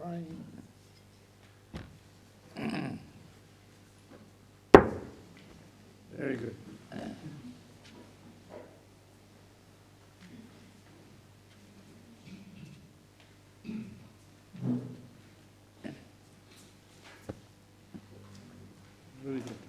time. Very good. Very good.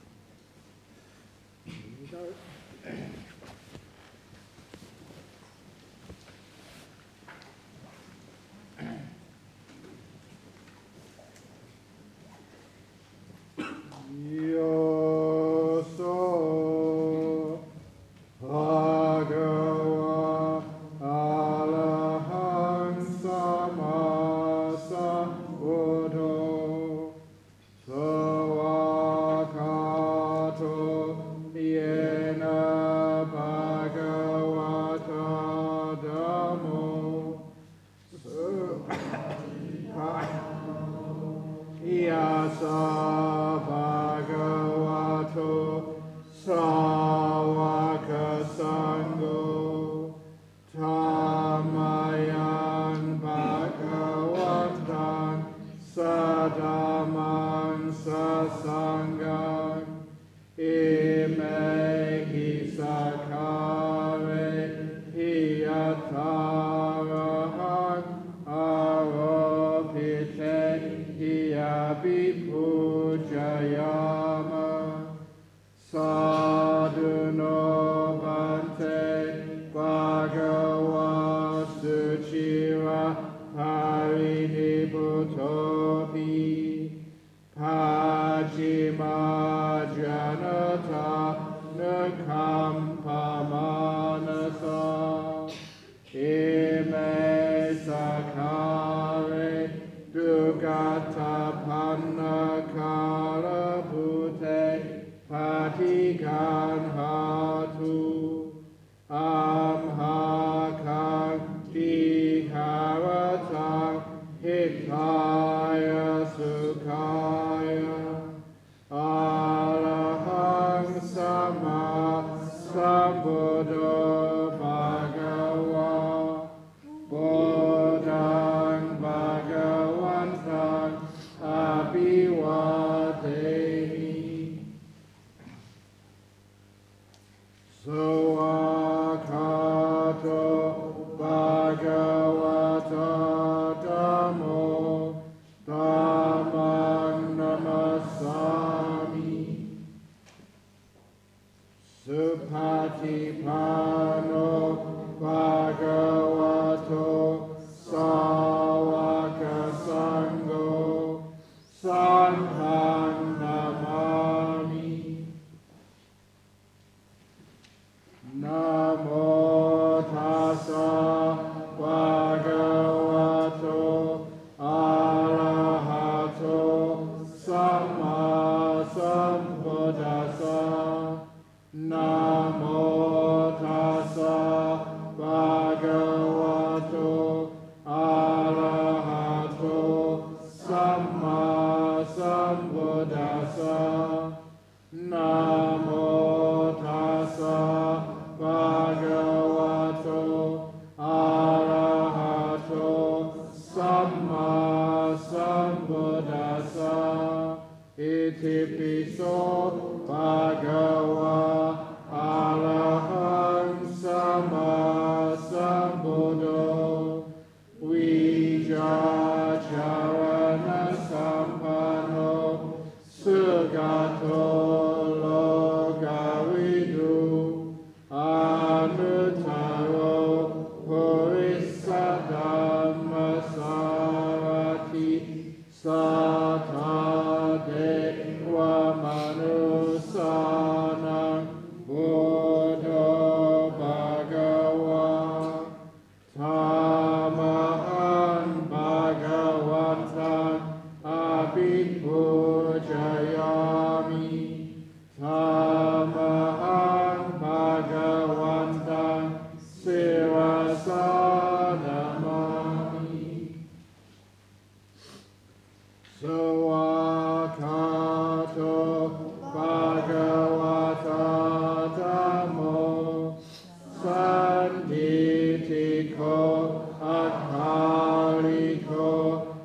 Ko, Akali Ko,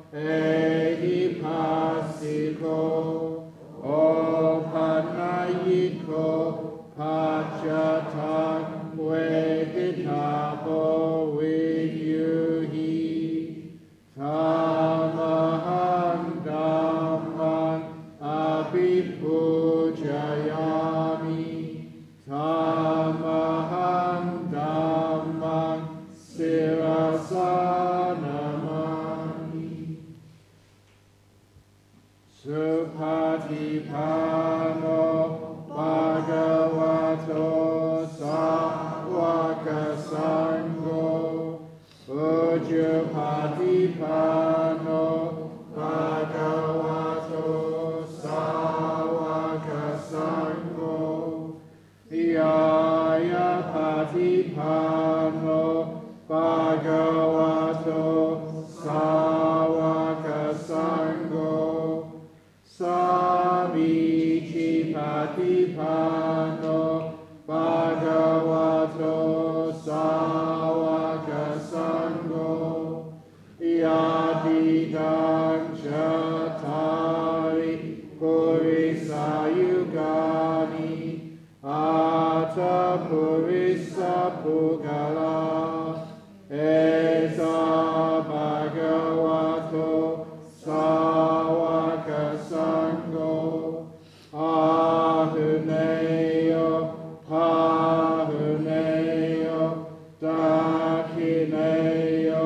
O Panayiko Pachatan Veditabo Vidyuhi Tamaham Dhamman Abhipujayami Tamaham Dhamman Sirasanamani Supatipano Bhagavato Sāvaka Sangho Ujjapatipano Bhagavato Sāvaka Sangho Yaya Patipano Bhagavato Sāvaka Sangho Samichi Patipano Bhagavato Sāvaka Sangho Yadidang Chatari Purisa Yugani Ata Purisa Pugala Esa Bhagavato Sāvaka Sangho Ahuneyo Pahuneyo Dakineyo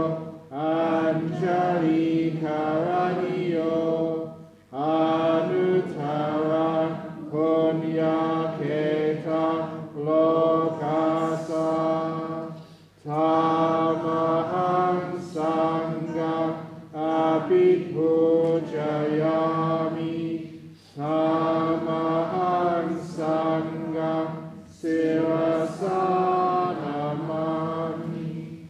Anjali Karaniyo Anutara Punya Keta Lokasa Tamaham Sangha Abhipujayami Tamaham Sangha Sirasanamani.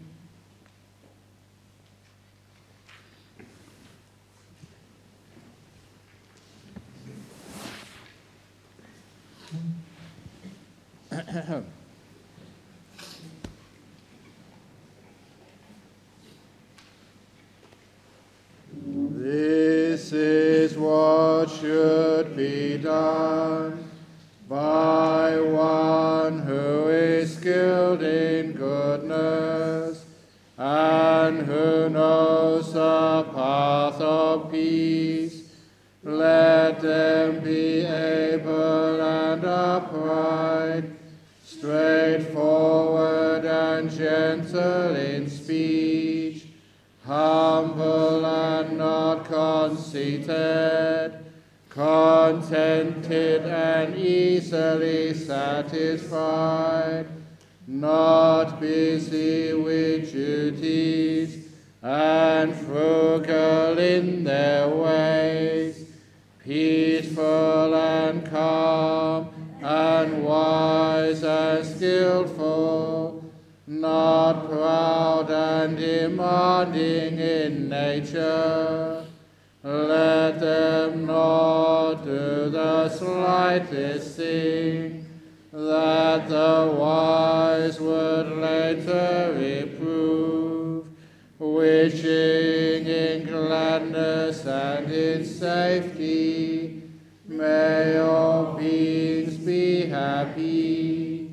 This is what should be done by one who is skilled in goodness and who knows the path of peace. Let them be able and upright, straightforward and gentle in speech, humble and not conceited, contented and easily satisfied, not busy with duties, and frugal in their ways, peaceful and calm, and wise and skillful, not proud and demanding in nature. Let them not do the slightest thing that the wise would later reprove, wishing in gladness and in safety. May all beings be happy.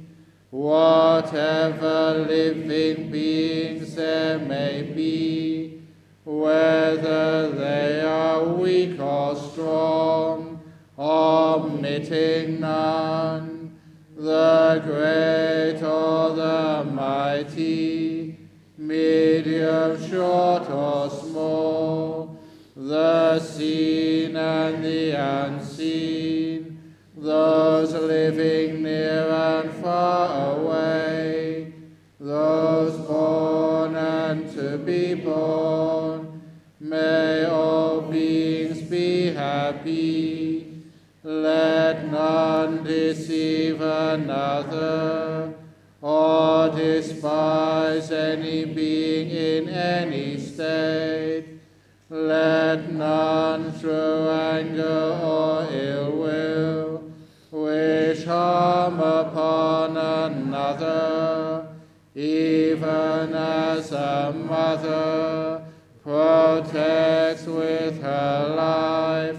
Whatever living beings there may be, whether they are weak or strong, omitting none, the great or the mighty, medium, short or small, the seen and the unseen, those living near and far away, those born and to be born, may all beings be happy. Let none deceive another, or despise any being in any state. Let none through anger or ill will wish harm upon another, even as a mother protects with her life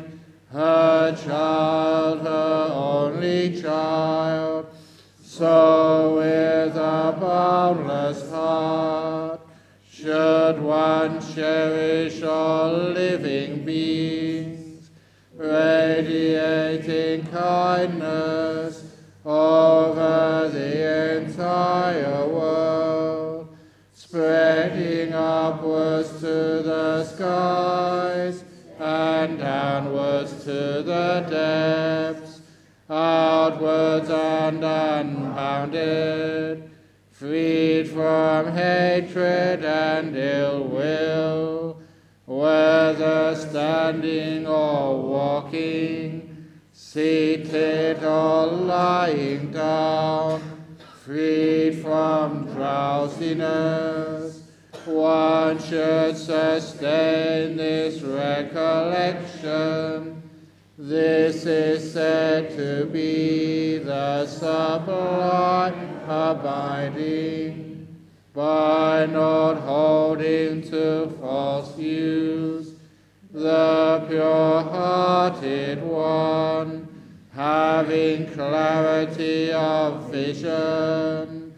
her a child, her only child, so with a boundless heart should one cherish all living beings, radiating kindness over the entire world, spreading upwards to the skies and downwards to the depths, outwards and unbounded, freed from hatred and ill will, whether standing or walking, seated or lying down, freed from drowsiness. One should sustain this recollection. This is said to be the sublime abiding, by not holding to false views, the pure-hearted one, having clarity of vision,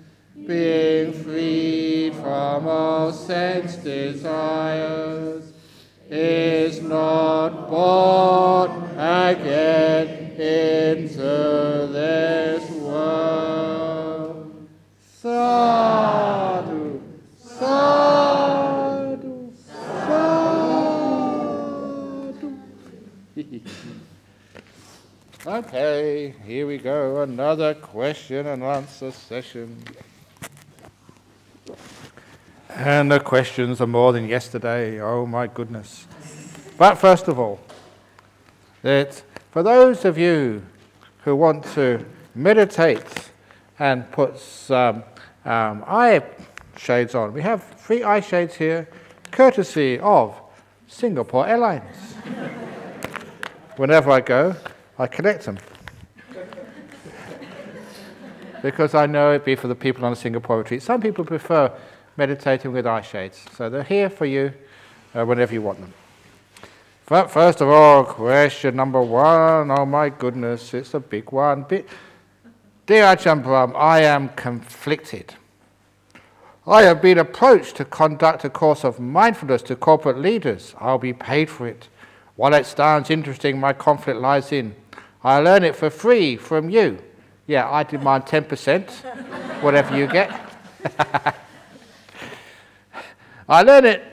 being freed from all sense desires, is not born again into this world. Sadhu, sadhu, sadhu. Okay, here we go, another question and answer session. And the questions are more than yesterday, oh my goodness. But first of all, that for those of you who want to meditate and put some eye shades on, we have 3 eye shades here, courtesy of Singapore Airlines. Whenever I go, I collect them. Because I know it'd be for the people on a Singapore retreat. Some people prefer meditating with eye shades, so they're here for you whenever you want them. But first of all, question number 1. Oh my goodness, it's a big one. Dear Ajahn Brahm, I am conflicted. I have been approached to conduct a course of mindfulness to corporate leaders. I'll be paid for it. While it sounds interesting, my conflict lies in, I learn it for free from you. Yeah, I demand 10%, whatever you get. I learn it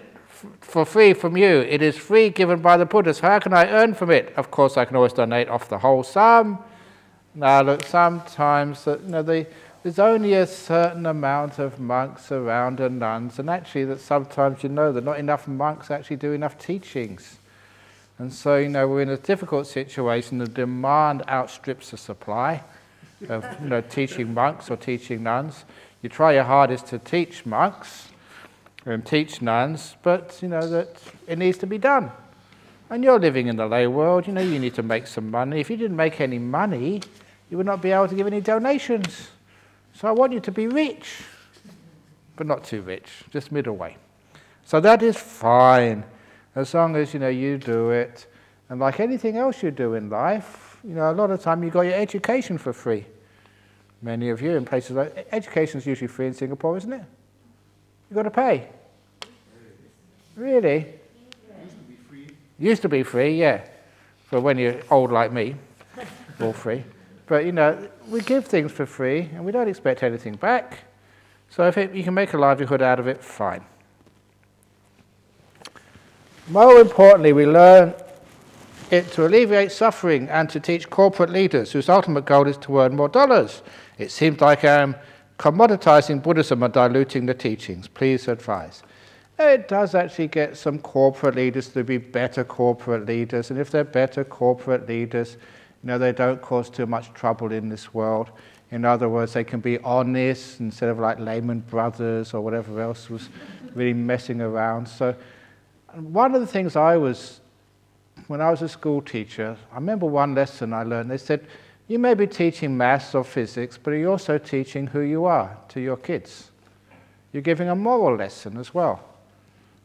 for free from you. It is free given by the Buddhists. How can I earn from it? Of course, I can always donate off the whole sum. Now, look, sometimes there's only a certain amount of monks around and nuns, and actually that sometimes that not enough monks actually do enough teachings. And so, we're in a difficult situation. The demand outstrips the supply of, teaching monks or teaching nuns. You try your hardest to teach monks and teach nuns, but, that it needs to be done. And you're living in the lay world, you need to make some money. If you didn't make any money, you would not be able to give any donations. So I want you to be rich, but not too rich, just middle way. So that is fine. As long as, you do it. And like anything else you do in life, a lot of time you got your education for free. Many of you in places like, education is usually free in Singapore, isn't it? You got to pay. Really? Used to be free, yeah. For when you're old like me, all free. But, we give things for free and we don't expect anything back. So if you can make a livelihood out of it, fine. More importantly, we learn it to alleviate suffering and to teach corporate leaders whose ultimate goal is to earn more dollars. It seems like I am commoditizing Buddhism and diluting the teachings. Please advise. It does actually get some corporate leaders to be better corporate leaders, and if they're better corporate leaders, they don't cause too much trouble in this world. In other words, they can be honest instead of like Lehman Brothers or whatever else was really messing around. So one of the things when I was a school teacher, I remember one lesson I learned. They said, you may be teaching maths or physics, but you're also teaching who you are to your kids. You're giving a moral lesson as well.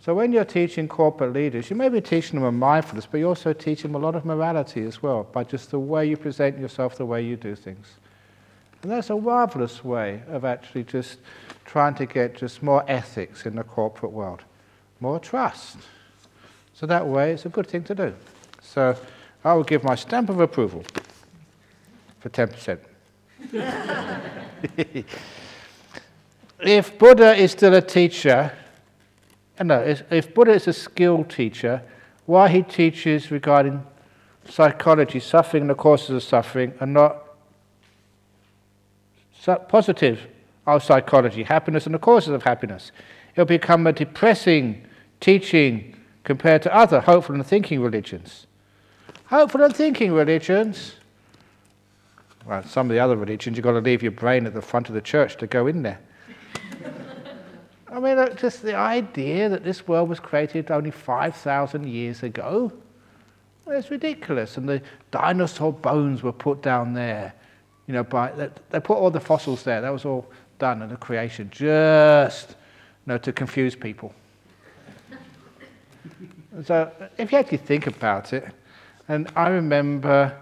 So when you're teaching corporate leaders, you may be teaching them a mindfulness, but you're also teaching them a lot of morality as well, by just the way you present yourself, the way you do things. And that's a marvelous way of actually just trying to get just more ethics in the corporate world, more trust. So that way, it's a good thing to do. So I will give my stamp of approval for 10%. If Buddha is still a teacher, if Buddha is a skilled teacher, why he teaches regarding psychology, suffering and the causes of suffering, and not positive psychology, happiness and the causes of happiness, it'll become a depressing teaching compared to other hopeful and thinking religions. Hopeful and thinking religions, well, some of the other religions, you've got to leave your brain at the front of the church to go in there. I mean, just the idea that this world was created only 5,000 years ago, well, it's ridiculous. And the dinosaur bones were put down there. You know, they put all the fossils there. That was all done in the creation, just to confuse people. So if you actually think about it, and I remember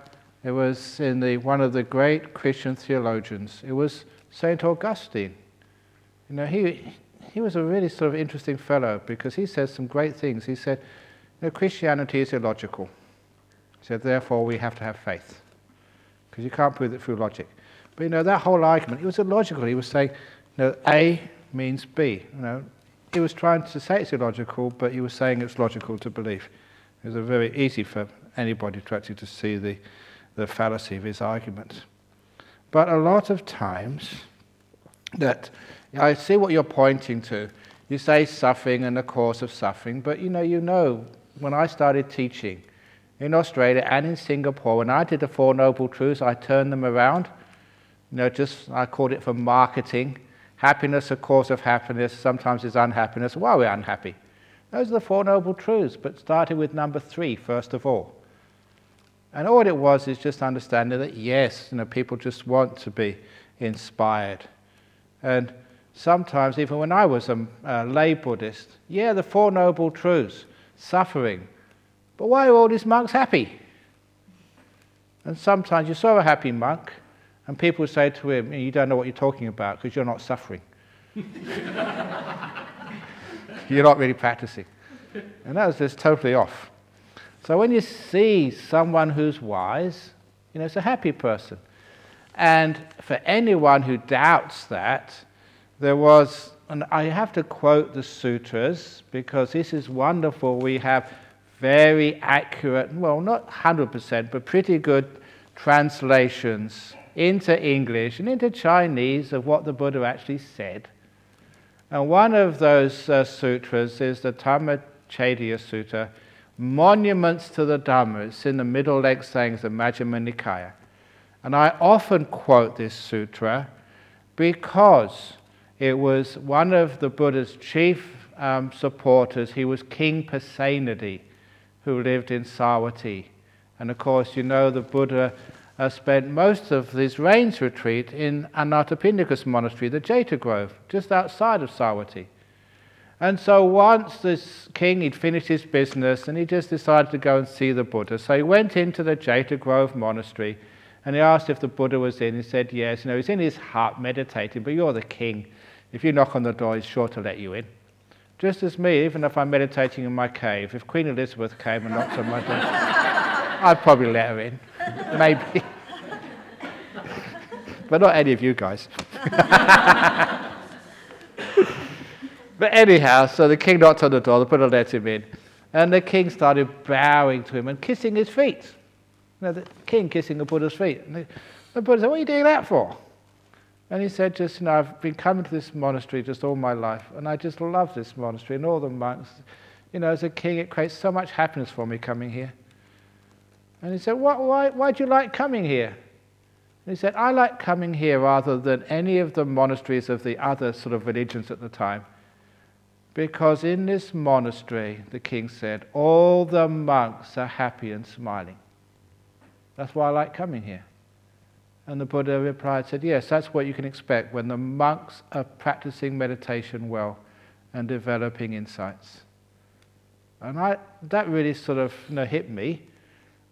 it was in one of the great Christian theologians, it was St. Augustine. You know, he was a really sort of interesting fellow because he says some great things. He said, Christianity is illogical. He said, therefore we have to have faith, because you can't prove it through logic. But that whole argument, it was illogical. He was saying, A means B. He was trying to say it's illogical, but he was saying it's logical to believe. It was very easy for anybody to actually to see the fallacy of his argument. But a lot of times that I see what you're pointing to. You say suffering and the cause of suffering, but when I started teaching in Australia and in Singapore, when I did the Four Noble Truths, I turned them around. I called it for marketing. Happiness, a cause of happiness, sometimes is unhappiness. Why are we unhappy? Those are the Four Noble Truths, but started with number 3, first of all. And all it was is just understanding that, yes, people just want to be inspired. And sometimes, even when I was a lay Buddhist, the Four Noble Truths, suffering. But why are all these monks happy? And sometimes you saw a happy monk, and people would say to him, you don't know what you're talking about because you're not suffering. You're not really practicing. And that was just totally off. So when you see someone who's wise, it's a happy person. And for anyone who doubts that, there was, and I have to quote the sutras because this is wonderful. We have very accurate, well, not 100%, but pretty good translations into English and into Chinese of what the Buddha actually said. And one of those sutras is the Dhammachaitya Sutta, Monuments to the Dhamma. It's in the middle leg sayings of Majjhima Nikaya. And I often quote this sutra because it was one of the Buddha's chief supporters. He was King Pasenadi, who lived in Savatthi. And of course, the Buddha spent most of his rains retreat in Anathapindika's monastery, the Jeta Grove, just outside of Savatthi. And so once this king, he'd finished his business and he just decided to go and see the Buddha. So he went into the Jeta Grove monastery and he asked if the Buddha was in. He said yes. He's in his hut meditating, but you're the king. If you knock on the door, he's sure to let you in. Just as me, even if I'm meditating in my cave, if Queen Elizabeth came and knocked on my door, I'd probably let her in. Maybe. But not any of you guys. But anyhow, so the king knocked on the door, the Buddha let him in. And the king started bowing to him and kissing his feet. The king kissing the Buddha's feet. And the Buddha said, what are you doing that for? And he said, I've been coming to this monastery just all my life, and I just love this monastery and all the monks. As a king, it creates so much happiness for me coming here. And he said, why do you like coming here? And he said, I like coming here rather than any of the monasteries of the other sort of religions at the time. Because in this monastery, the king said, all the monks are happy and smiling. That's why I like coming here. And the Buddha replied, said, yes, that's what you can expect when the monks are practicing meditation well and developing insights. And that really sort of hit me,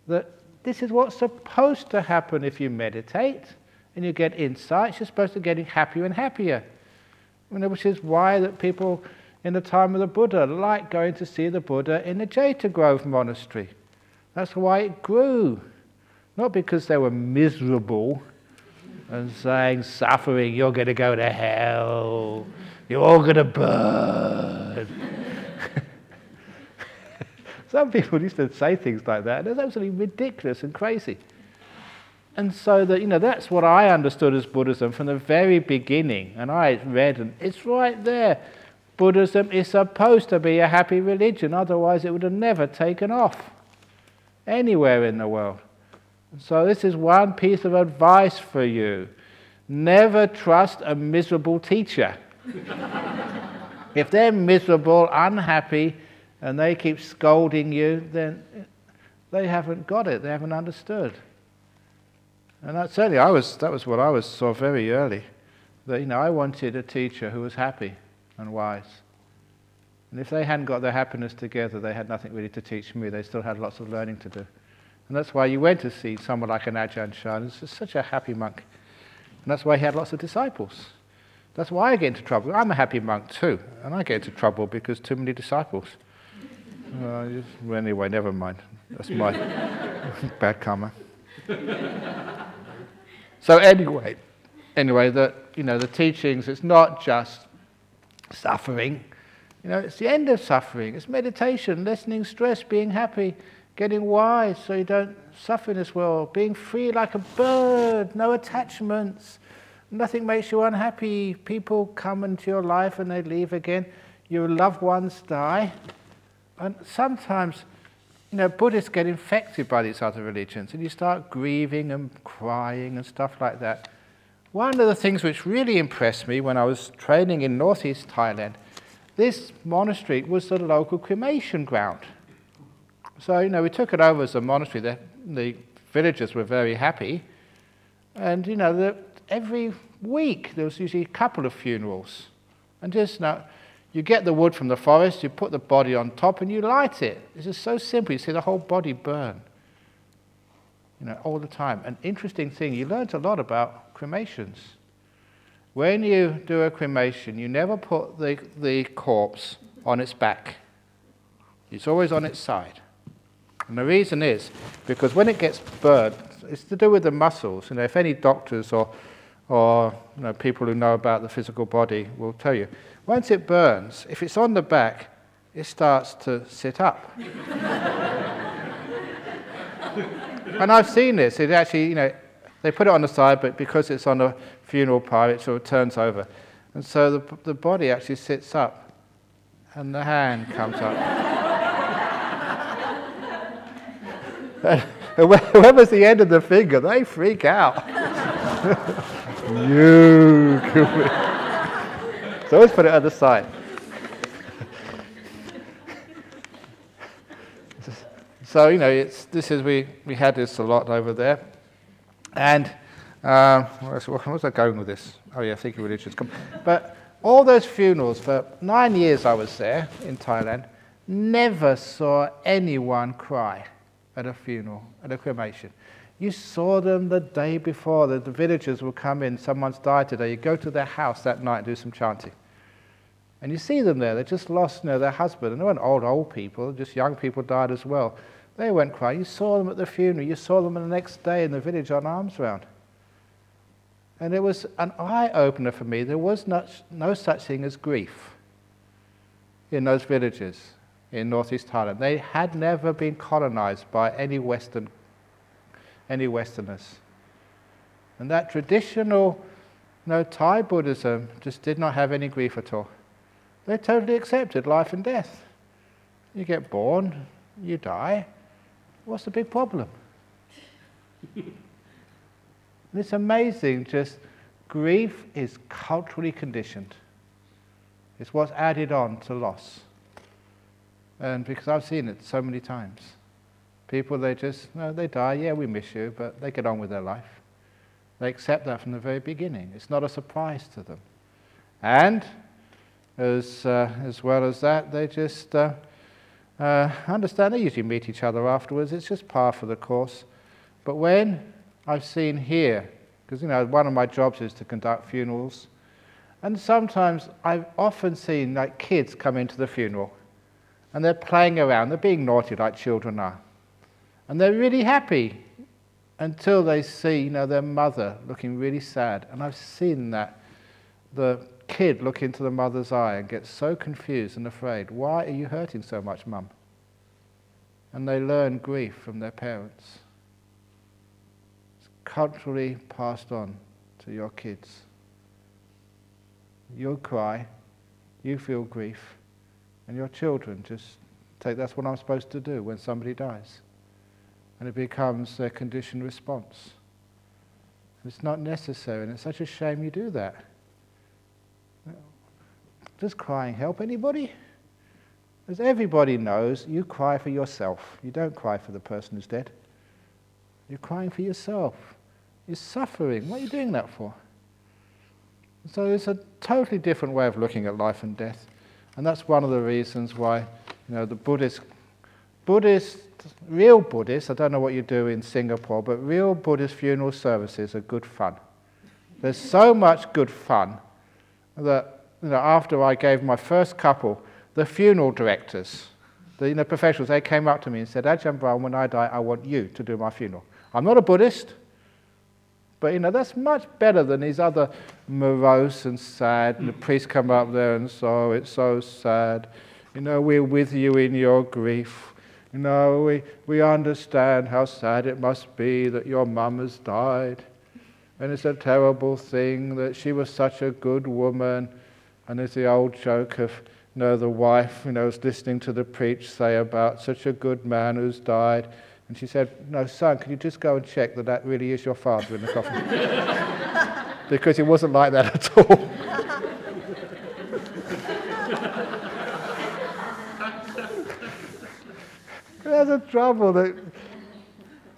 that this is what's supposed to happen if you meditate and you get insights. You're supposed to get happier and happier. Which is why that people in the time of the Buddha like going to see the Buddha in the Day-2 Grove monastery. That's why it grew. Not because they were miserable and saying, suffering, you're going to go to hell, you're all going to burn. Some people used to say things like that, and it's absolutely ridiculous and crazy. And so that's what I understood as Buddhism from the very beginning. And I read, and it's right there. Buddhism is supposed to be a happy religion, otherwise it would have never taken off anywhere in the world. So this is one piece of advice for you. Never trust a miserable teacher. If they're miserable, unhappy, and they keep scolding you, then they haven't got it, they haven't understood. And that was what I saw very early. That I wanted a teacher who was happy and wise. And if they hadn't got their happiness together, they had nothing really to teach me. They still had lots of learning to do. And that's why you went to see someone like an Ajahn. He's just such a happy monk. And that's why he had lots of disciples. That's why I get into trouble. I'm a happy monk too, and I get into trouble because too many disciples. Anyway, never mind. That's my bad karma. So anyway, the teachings, it's not just suffering. It's the end of suffering. It's meditation, lessening stress, being happy, getting wise so you don't suffer in this world, being free like a bird, no attachments, nothing makes you unhappy. People come into your life and they leave again. Your loved ones die. And sometimes, Buddhists get infected by these other religions and you start grieving and crying and stuff like that. One of the things which really impressed me when I was training in northeast Thailand, this monastery was the local cremation ground. So, we took it over as a monastery. The villagers were very happy. And, every week there was usually a couple of funerals. And just you get the wood from the forest, you put the body on top and you light it. It's just so simple. You see the whole body burn, all the time. An interesting thing, you learned a lot about cremations. When you do a cremation, you never put the corpse on its back. It's always on its side. And the reason is because when it gets burned, it's to do with the muscles. If any doctors or people who know about the physical body will tell you, once it burns, if it's on the back, it starts to sit up. And I've seen this. It actually, they put it on the side, but because it's on a funeral pyre, it sort of turns over. And so the body actually sits up, and the hand comes up. And whoever's the end of the finger, they freak out. So always put it on the side. So we had this a lot over there, and where was I going with this? Oh yeah, thinking religions. But all those funerals for 9 years I was there in Thailand, never saw anyone cry at a funeral, at a cremation. You saw them the day before. The villagers will come in, someone's died today. You go to their house that night and do some chanting. And you see them there. They just lost their husband. And they weren't old people, just young people died as well. They went crying. You saw them at the funeral. You saw them the next day in the village on arms round. And it was an eye-opener for me. There was no such thing as grief in those villages in northeast Thailand. They had never been colonized by any Westerners. And that traditional Thai Buddhism just did not have any grief at all. They totally accepted life and death. You get born, you die. What's the big problem? And it's amazing, just grief is culturally conditioned. It's what's added on to loss. And because I've seen it so many times. People, they die, yeah, we miss you, but they get on with their life. They accept that from the very beginning. It's not a surprise to them. And as well as that, they just I understand they usually meet each other afterwards. It's just par for the course. But when I've seen here, because one of my jobs is to conduct funerals, and sometimes I've often seen like kids come into the funeral, and they're playing around, they're being naughty like children are, and they're really happy until they see their mother looking really sad. And I've seen that the kid look into the mother's eye and get so confused and afraid. Why are you hurting so much, Mum? And they learn grief from their parents. It's culturally passed on to your kids. You'll cry, you feel grief, and your children just take, that's what I'm supposed to do when somebody dies. And it becomes their conditioned response. It's not necessary, and it's such a shame you do that. Does crying help anybody? As everybody knows, you cry for yourself. You don't cry for the person who's dead. You're crying for yourself. You're suffering. What are you doing that for? So it's a totally different way of looking at life and death. And that's one of the reasons why the real Buddhists, I don't know what you do in Singapore, but real Buddhist funeral services are good fun. There's so much good fun that after I gave my first couple, the funeral directors, the professionals, they came up to me and said, Ajahn Brahm, when I die, I want you to do my funeral. I'm not a Buddhist, but that's much better than these other morose and sad, and the priests come up there and so, it's so sad. We're with you in your grief. We understand how sad it must be that your mum has died. And it's a terrible thing that she was such a good woman. And there's the old joke of, the wife, was listening to the preach say about such a good man who's died. And she said, no, son, can you just go and check that that really is your father in the coffin? Because it wasn't like that at all. There's a trouble that...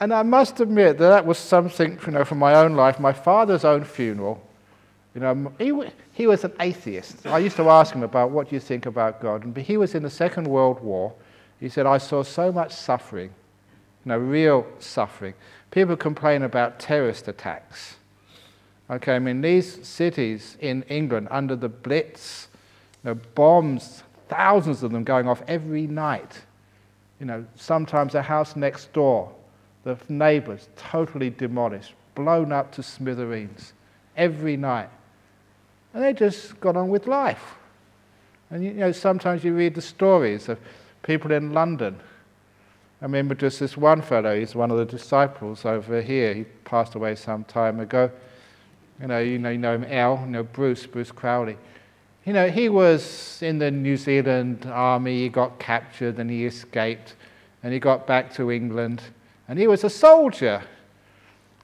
And I must admit that was something, from my own life, my father's own funeral. He was an atheist. I used to ask him about what do you think about God, and he was in the Second World War. He said, I saw so much suffering, real suffering. People complain about terrorist attacks. Okay, these cities in England under the Blitz, bombs, thousands of them going off every night. Sometimes a house next door, the neighbours totally demolished, blown up to smithereens every night. And they just got on with life. And sometimes you read the stories of people in London. I remember just this one fellow, he's one of the disciples over here, he passed away some time ago. You know him, Al, Bruce Crowley. He was in the New Zealand army, he got captured and he escaped, and he got back to England, and he was a soldier.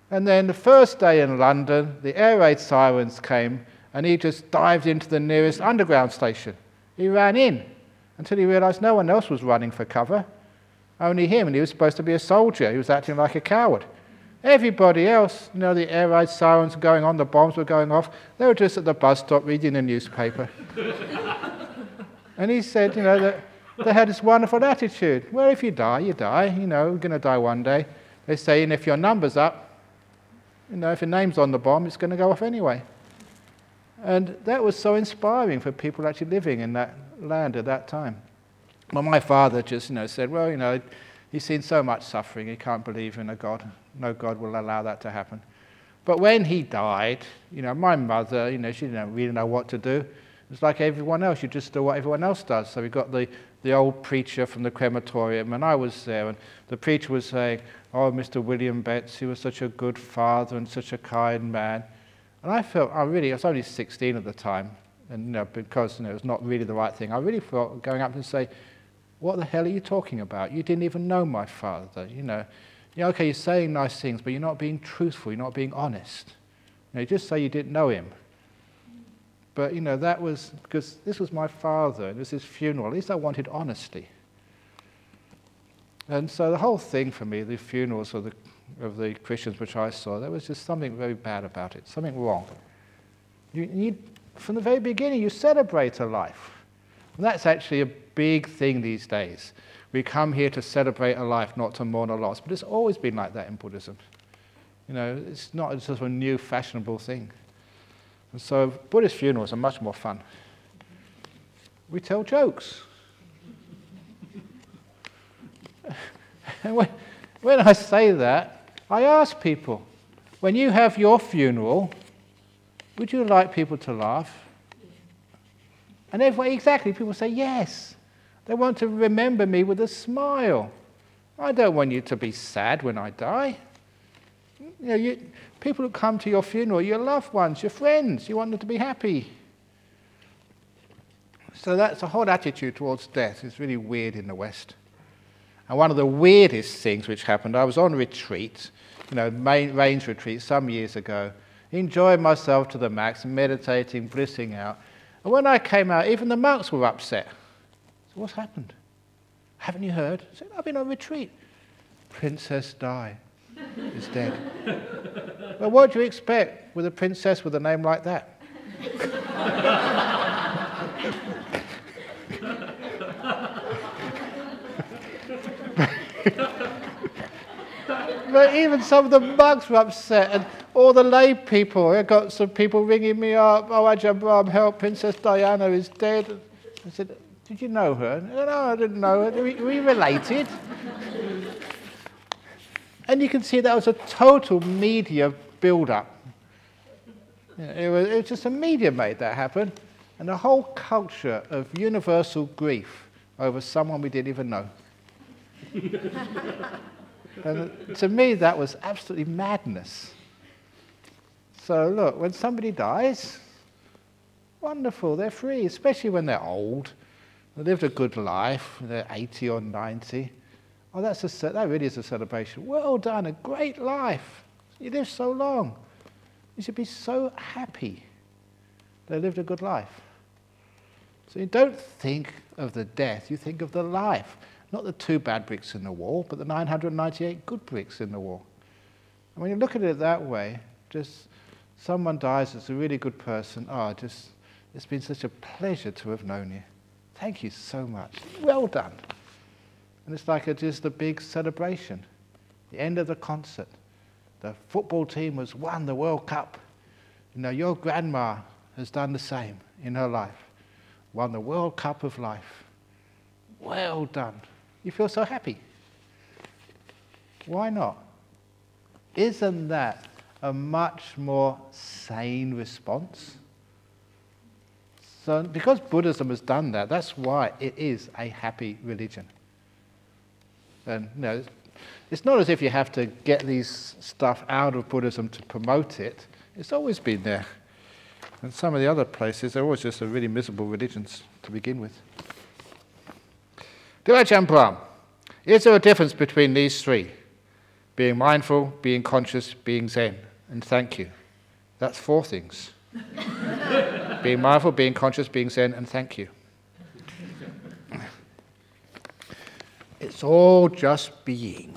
And then the first day in London, the air raid sirens came, and he just dived into the nearest underground station. He ran in until he realized no one else was running for cover, only him, and he was supposed to be a soldier. He was acting like a coward. Everybody else, the air raid sirens were going on, the bombs were going off, they were just at the bus stop reading the newspaper. And he said, that they had this wonderful attitude. Well, if you die, you die. We're going to die one day. They say, and if your number's up, if your name's on the bomb, it's going to go off anyway. And that was so inspiring for people actually living in that land at that time. Well, my father just, said, well, he's seen so much suffering, he can't believe in a God. No God will allow that to happen. But when he died, my mother, she didn't really know what to do. It's like everyone else, you just do what everyone else does. So we got the old preacher from the crematorium, and I was there, and the preacher was saying, oh, Mr. William Betts, he was such a good father and such a kind man. And I felt, I was only 16 at the time, and because it was not really the right thing, I really felt going up and say, what the hell are you talking about? You didn't even know my father, okay, you're saying nice things, but you're not being truthful, you're not being honest. You just say you didn't know him. But, that was, because this was my father, and it was his funeral, at least I wanted honesty. And so the whole thing for me, the funerals of the Christians which I saw, there was just something very bad about it, something wrong. From the very beginning, you celebrate a life. And that's actually a big thing these days. We come here to celebrate a life, not to mourn a loss. But it's always been like that in Buddhism. You know, it's not just a new fashionable thing. And so Buddhist funerals are much more fun. We tell jokes. And when I say that, I ask people, when you have your funeral, would you like people to laugh? And exactly, people say yes. They want to remember me with a smile. I don't want you to be sad when I die. You know, people who come to your funeral, your loved ones, your friends, you want them to be happy. So that's the whole attitude towards death is really weird in the West. And one of the weirdest things which happened, I was on retreat, range retreat some years ago, enjoying myself to the max, meditating, blissing out. And when I came out, even the monks were upset. So what's happened? Haven't you heard? I said, I've been on retreat. Princess Di is dead. Well, what do you expect with a princess with a name like that? But even some of the monks were upset, and all the lay people, I got some people ringing me up, oh, Ajahn Brahm, help, Princess Diana is dead. I said, did you know her? No, I didn't know her. Are we related? And you can see that was a total media build-up. It was just the media made that happen, and the whole culture of universal grief over someone we didn't even know. And to me, that was absolutely madness. So look, when somebody dies, wonderful, they're free, especially when they're old. They lived a good life, they're 80 or 90. Oh, that really is a celebration. Well done, a great life. You lived so long. You should be so happy they lived a good life. So you don't think of the death, you think of the life. Not the 2 bad bricks in the wall, but the 998 good bricks in the wall. And when you look at it that way, just someone dies that's a really good person. It's been such a pleasure to have known you. Thank you so much. Well done. And it's like just a big celebration. The end of the concert. The football team has won the World Cup. Your grandma has done the same in her life. Won the World Cup of life. Well done. You feel so happy. Why not? Isn't that a much more sane response? So, because Buddhism has done that, that's why it is a happy religion. And it's not as if you have to get these stuff out of Buddhism to promote it. It's always been there. And some of the other places, they're always just really miserable religions to begin with. Dear Ajahn Brahm, is there a difference between these 3? Being mindful, being conscious, being Zen, and thank you. That's 4 things. Being mindful, being conscious, being Zen, and thank you. It's all just being.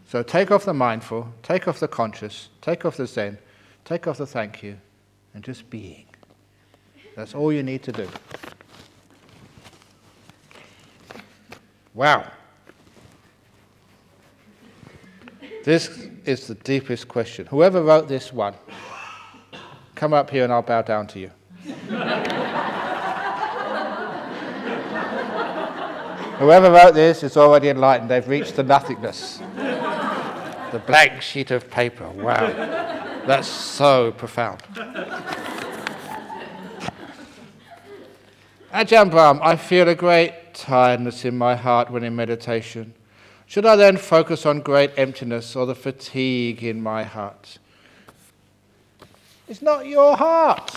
So take off the mindful, take off the conscious, take off the Zen, take off the thank you, and just being. That's all you need to do. Wow. This is the deepest question. Whoever wrote this one, come up here and I'll bow down to you. Whoever wrote this is already enlightened. They've reached the nothingness. The blank sheet of paper. Wow. That's so profound. Ajahn Brahm, I feel a great tiredness in my heart when in meditation. Should I then focus on great emptiness or the fatigue in my heart? It's not your heart.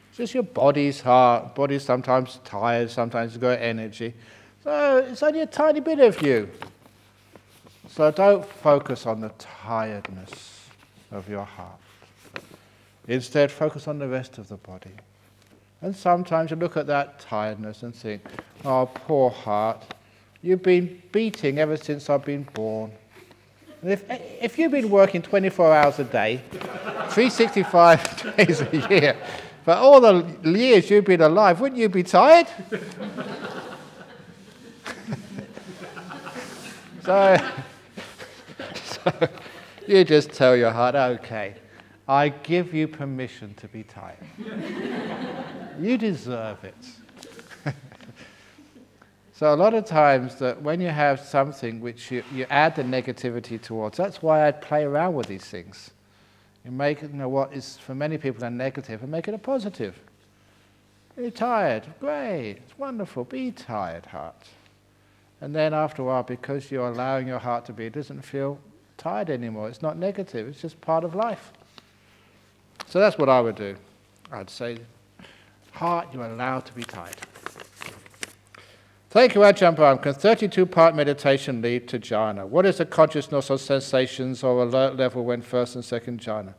It's just your body's heart. Body's sometimes tired, sometimes you've got energy. So it's only a tiny bit of you. So don't focus on the tiredness of your heart. Instead, focus on the rest of the body. And sometimes you look at that tiredness and think, oh, poor heart, you've been beating ever since I've been born. And if you've been working 24 hours a day, 365 days a year, for all the years you've been alive, wouldn't you be tired? So you just tell your heart, okay, I give you permission to be tired. You deserve it. So a lot of times that when you have something which you add the negativity towards, that's why I play around with these things. You make it, what is for many people a negative and make it a positive. You're tired, great, it's wonderful, be tired, heart. And then after a while, because you're allowing your heart to be, it doesn't feel tired anymore. It's not negative, it's just part of life. So that's what I would do. I'd say, heart, you're allowed to be tired. Thank you, Ajahn Brahm. Can 32-part meditation lead to jhana? What is the consciousness or sensations or alert level when first and second jhana?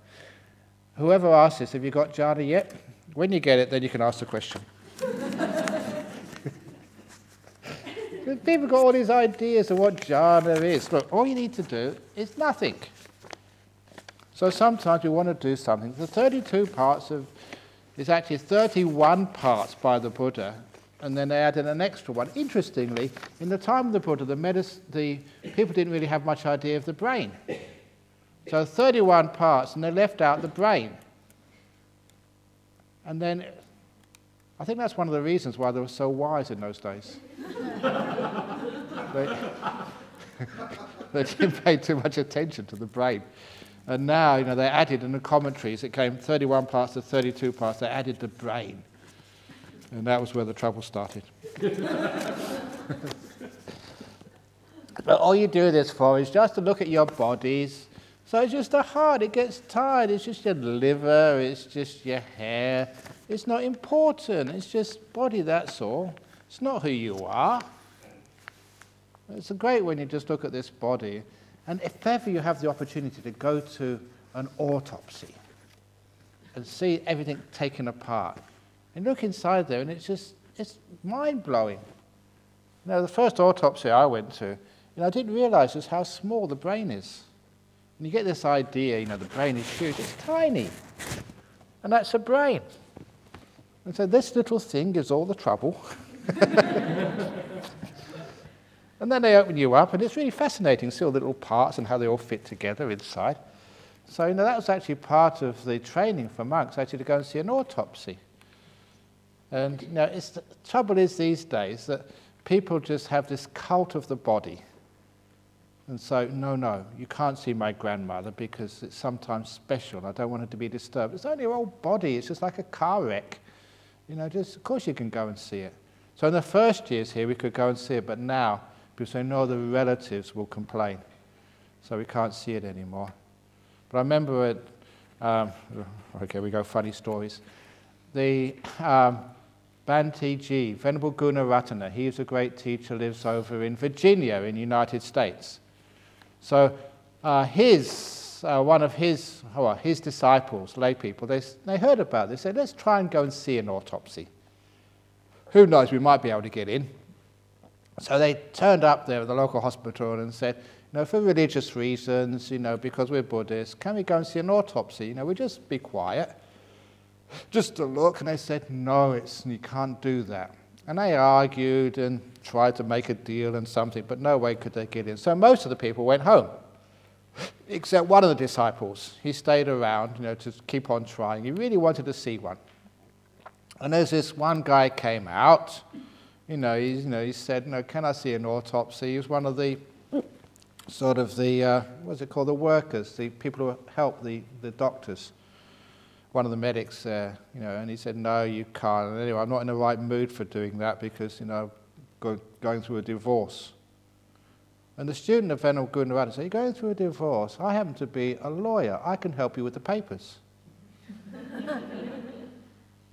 Whoever asks this, have you got jhana yet? When you get it, then you can ask the question. People got all these ideas of what jhana is. Look, all you need to do is nothing. So sometimes we want to do something. The 32 parts is actually 31 parts by the Buddha, and then they added an extra one. Interestingly, in the time of the Buddha, the people didn't really have much idea of the brain. So 31 parts, and they left out the brain. And then, I think that's one of the reasons why they were so wise in those days. They didn't pay too much attention to the brain. And now, they added in the commentaries, it came 31 parts to 32 parts, they added the brain. And that was where the trouble started. But all you do this for is just to look at your bodies. So it's just the heart, it gets tired, it's just your liver, it's just your hair. It's not important, it's just body, that's all. It's not who you are. It's great when you just look at this body. And if ever you have the opportunity to go to an autopsy and see everything taken apart, and look inside there, and it's mind-blowing. The first autopsy I went to, I didn't realize just how small the brain is. And you get this idea, the brain is huge, it's tiny. And that's a brain. And so this little thing gives all the trouble. And then they open you up, and it's really fascinating to see all the little parts and how they all fit together inside. So, that was actually part of the training for monks, actually to go and see an autopsy. And, the trouble is these days that people just have this cult of the body. And so, no, you can't see my grandmother because it's sometimes special. I don't want her to be disturbed. It's only her old body. It's just like a car wreck. Of course you can go and see it. So in the first years here, we could go and see it, but now people say, no, the relatives will complain. So we can't see it anymore. But I remember okay, we go funny stories. The Bhante Ji, Venerable Gunaratana, he's a great teacher, lives over in Virginia in the United States. So one of his disciples, lay people, they heard about this. They said, let's try and go and see an autopsy. Who knows, we might be able to get in. So they turned up there at the local hospital and said, for religious reasons, because we're Buddhists, can we go and see an autopsy? We just be quiet, just to look. And they said, no, you can't do that. And they argued and tried to make a deal and something, but no way could they get in. So most of the people went home, except one of the disciples. He stayed around, to keep on trying. He really wanted to see one. And as this one guy came out, he said, can I see an autopsy? He was one of the what's it called, the workers, the people who help the doctors. One of the medics there, and he said, no, you can't. And anyway, I'm not in the right mood for doing that because, going through a divorce. And the student of Venerable Gunaratana said, you're going through a divorce. I happen to be a lawyer. I can help you with the papers.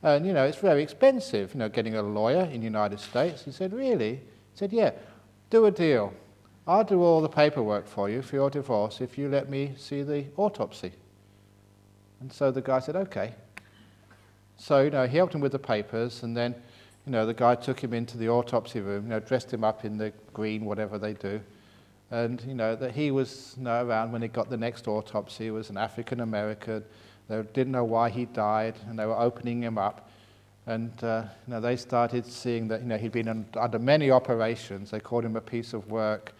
And, it's very expensive, getting a lawyer in the United States. He said, really? He said, yeah, do a deal. I'll do all the paperwork for you for your divorce if you let me see the autopsy. And so the guy said, okay. So, he helped him with the papers, and then, the guy took him into the autopsy room, dressed him up in the green, whatever they do. And, that he was around when he got the next autopsy. He was an African American. They didn't know why he died, and they were opening him up. And, they started seeing that, he'd been under many operations. They called him a piece of work.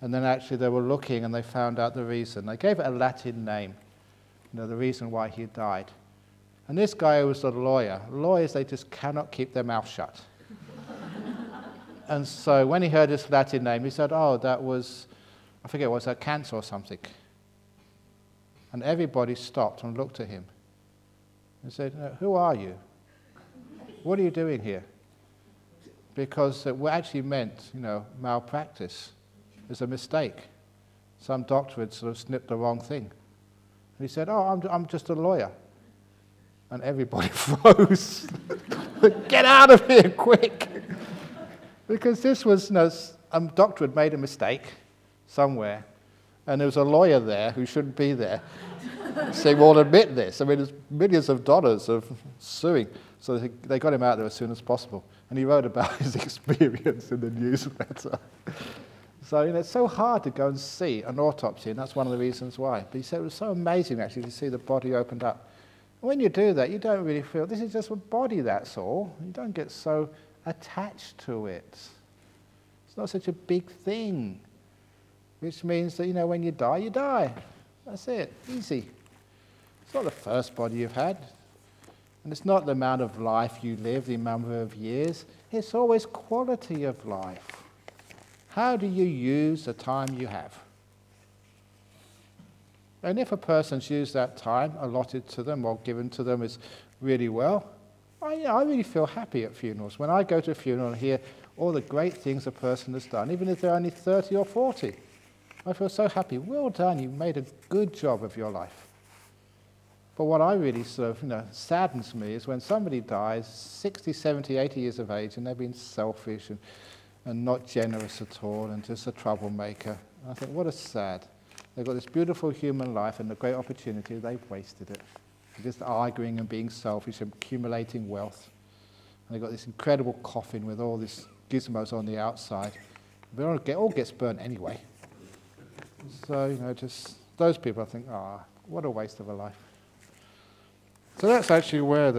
And then actually they were looking and they found out the reason. They gave it a Latin name, the reason why he died. And this guy was a lawyer. Lawyers, they just cannot keep their mouth shut. And so when he heard this Latin name, he said, oh, that was, I forget, was that cancer or something? And everybody stopped and looked at him and said, who are you? What are you doing here? Because it actually meant, malpractice. It's a mistake. Some doctor had sort of snipped the wrong thing. And he said, oh, I'm just a lawyer. And everybody froze. Get out of here, quick! Because this was, a doctor had made a mistake somewhere, and there was a lawyer there who shouldn't be there saying, well, admit this. I mean, there's millions of dollars of suing. So they got him out there as soon as possible. And he wrote about his experience in the newsletter. So, it's so hard to go and see an autopsy, and that's one of the reasons why. But he said it was so amazing, actually, to see the body opened up. And when you do that, you don't really feel, this is just a body, that's all. You don't get so attached to it. It's not such a big thing. Which means that, when you die, you die. That's it. Easy. It's not the first body you've had. And it's not the amount of life you live, the number of years. It's always quality of life. How do you use the time you have? And if a person's used that time allotted to them or given to them is really well, I really feel happy at funerals. When I go to a funeral and hear all the great things a person has done, even if they're only 30 or 40, I feel so happy. Well done, you made a good job of your life. But what I really saddens me is when somebody dies 60, 70, 80 years of age and they've been selfish and not generous at all and just a troublemaker. And I think, what a sad. They've got this beautiful human life and a great opportunity, they've wasted it. They're just arguing and being selfish and accumulating wealth. And they've got this incredible coffin with all these gizmos on the outside. But it all gets burnt anyway. So, just those people, I think, what a waste of a life. So that's actually where,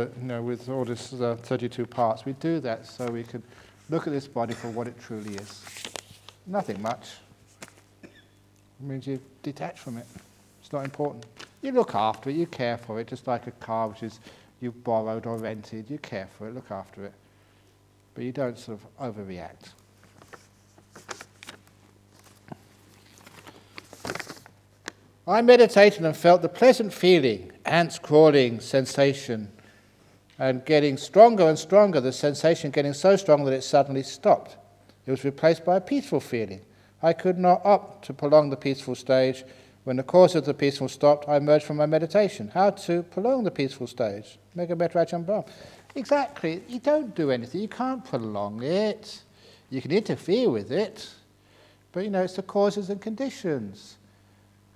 with all this 32 parts, we do that so we can look at this body for what it truly is. Nothing much. It means you detach from it. It's not important. You look after it, you care for it, just like a car which is you've borrowed or rented. You care for it, look after it. But you don't sort of overreact. I meditated and felt the pleasant feeling, ants crawling sensation, and getting stronger and stronger, the sensation getting so strong that it suddenly stopped. It was replaced by a peaceful feeling. I could not opt to prolong the peaceful stage. When the course of the peaceful stopped, I emerged from my meditation. How to prolong the peaceful stage? Make a better Ajahn Brahm. Exactly. You don't do anything. You can't prolong it. You can interfere with it. But, it's the causes and conditions.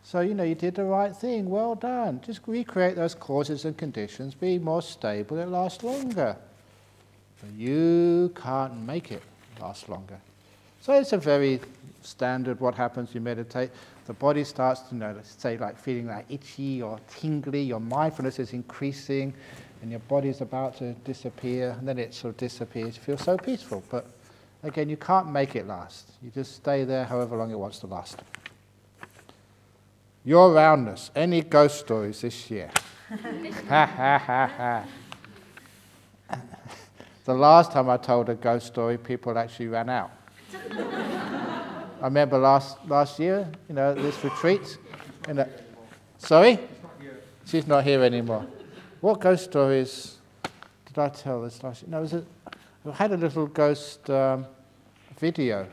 So, you did the right thing. Well done. Just recreate those causes and conditions. Be more stable. It lasts longer. But you can't make it last longer. So it's a very standard what happens when you meditate. The body starts to, let's say, like feeling like itchy or tingly. Your mindfulness is increasing and your body's about to disappear. And then it sort of disappears. You feel so peaceful. But again, you can't make it last. You just stay there however long it wants to last. Your roundness. Any ghost stories this year? Ha ha ha ha. The last time I told a ghost story, people actually ran out. I remember last year, this retreat. Sorry? She's not here anymore. What ghost stories did I tell this last year? No, I had a little ghost video.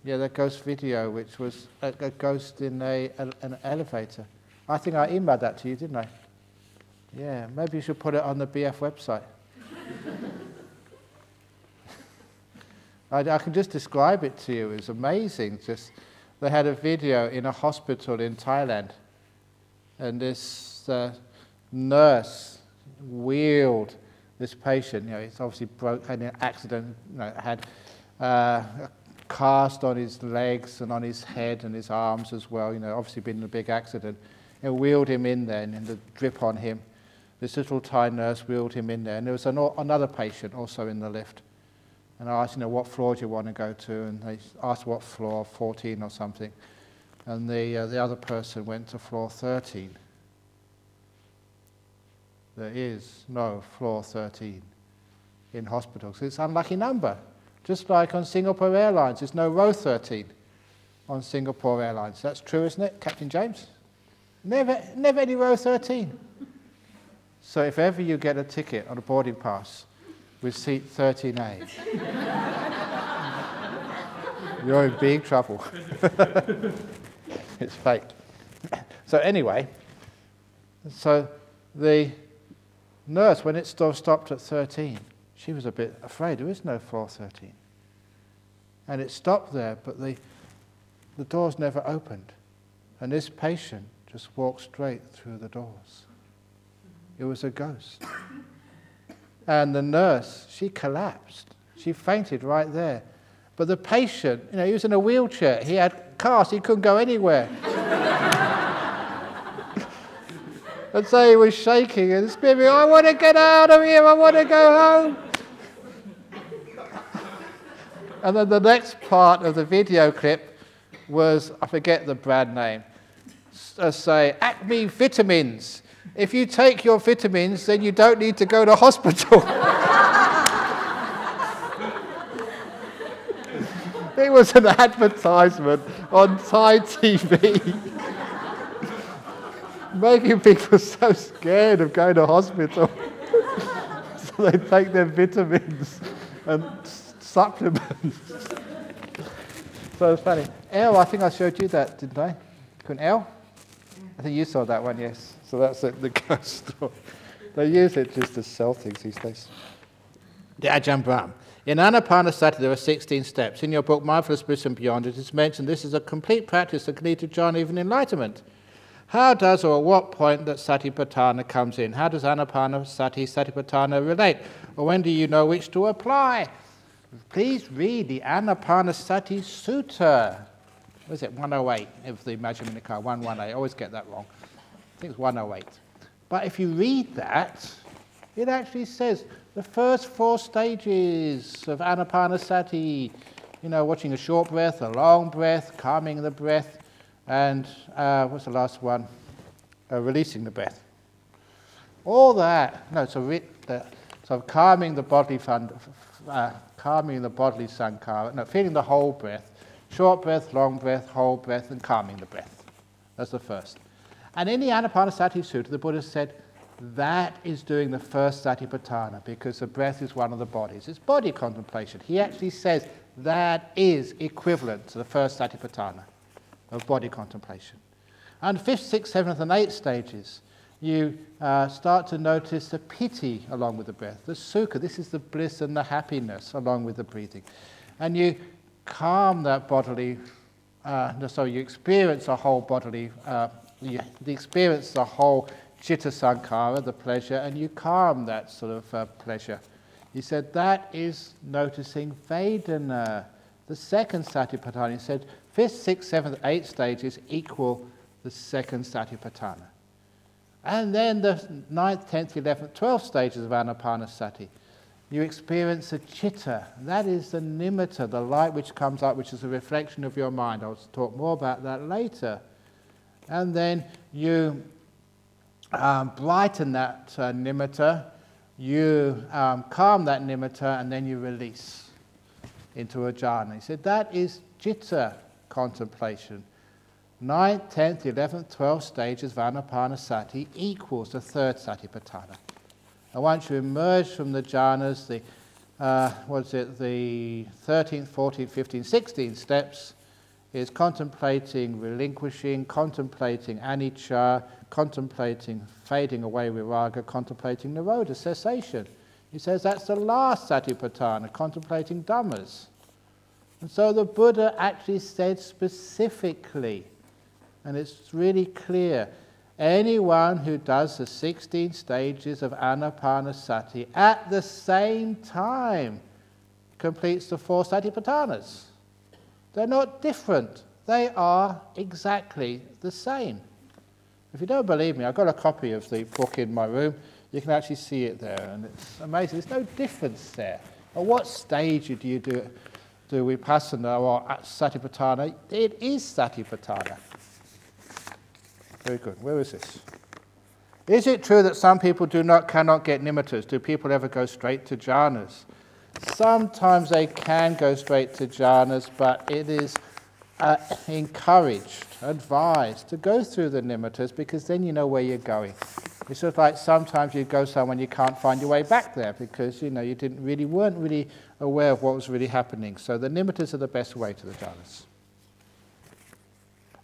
Yeah, that ghost video, which was a ghost in an elevator. I think I emailed that to you, didn't I? Yeah, maybe you should put it on the BF website. I can just describe it to you. It was amazing. They had a video in a hospital in Thailand, and this nurse wheeled this patient. It's obviously had an accident. Had a cast on his legs and on his head and his arms as well. Obviously been in a big accident. And wheeled him in there, and the drip on him. This little Thai nurse wheeled him in there, and there was another patient also in the lift. And I asked, what floor do you want to go to? And they asked what floor, 14 or something. And the other person went to floor 13. There is no floor 13 in hospitals. It's an unlucky number. Just like on Singapore Airlines, there's no row 13 on Singapore Airlines. That's true, isn't it, Captain James? Never any row 13. So if ever you get a ticket on a boarding pass with seat 13A, you're in big trouble. It's fake. So anyway, so the nurse, when it stopped at 13, she was a bit afraid. There is no floor 13. And it stopped there, but the doors never opened. And this patient just walked straight through the doors. It was a ghost. And the nurse, she collapsed. She fainted right there. But the patient, he was in a wheelchair. He had cast. He couldn't go anywhere. And so he was shaking and screaming, I want to get out of here. I want to go home. And then the next part of the video clip was, I forget the brand name, say, Acme Vitamins. If you take your vitamins, then you don't need to go to hospital. It was an advertisement on Thai TV, making people so scared of going to hospital. So they take their vitamins and supplements. So it's funny. Elle, I think I showed you that, didn't I? Couldn't Elle? I think you saw that one, yes. So that's it, the ghost story. They use it just to sell things these days. The Ajahn Brahm. In Anapanasati, there are 16 steps. In your book, Mindfulness, Bliss and Beyond, it is mentioned this is a complete practice that can lead to jhana, even enlightenment. How does or at what point that Satipatthana comes in? How does Anapanasati, Satipatthana relate? Or when do you know which to apply? Please read the Anapanasati Sutta. What is it? 108 of the Majjhima Nikaya, 118. I always get that wrong. I think it's 108. But if you read that, it actually says the first 4 stages of Anapanasati, watching a short breath, a long breath, calming the breath, and what's the last one? Releasing the breath. All that, so calming the bodily sankhara, feeling the whole breath, short breath, long breath, whole breath, and calming the breath. That's the first. And in the Anapanasati Sutta, the Buddha said that is doing the first Satipatthana because the breath is one of the bodies. It's body contemplation. He actually says that is equivalent to the first Satipatthana of body contemplation. And 5th, 6th, 7th, and 8th stages, you start to notice the piti along with the breath, the sukha. This is the bliss and the happiness along with the breathing. And you calm that bodily, so you experience a whole bodily, you experience the whole citta sankhara, the pleasure, and you calm that sort of pleasure. He said that is noticing Vedana. The second Satipatthana, he said 5th, 6th, 7th, 8th stages equal the second Satipatthana. And then the 9th, 10th, 11th, 12th stages of Anapanasati. You experience a citta. That is the nimitta, the light which comes up, which is a reflection of your mind. I'll talk more about that later. And then you brighten that nimitta, you calm that nimitta, and then you release into a jhana. He said that is citta contemplation. 9th, 10th, 11th, 12th stages of Anapanasati equals the third Satipatthana. And once you emerge from the jhanas, the 13th, 14th, 15th, 16th steps is contemplating relinquishing, contemplating anicca, contemplating fading away viraga, contemplating nirodha, cessation. He says that's the last Satipatthana, contemplating dhammas. And so the Buddha actually said specifically, and it's really clear, anyone who does the 16 stages of Anapanasati at the same time completes the 4 Satipatthanas. They're not different. They are exactly the same. If you don't believe me, I've got a copy of the book in my room. You can actually see it there, and it's amazing. There's no difference there. At what stage do you do vipassana or satipatthana? It is satipatthana. Very good. Where is this? Is it true that some people cannot get nimittas? Do people ever go straight to jhanas? Sometimes they can go straight to jhanas, but it is encouraged, advised to go through the nimittas, because then you know where you're going. It's just like sometimes you go somewhere and you can't find your way back there because you weren't really aware of what was really happening. So the nimittas are the best way to the jhanas.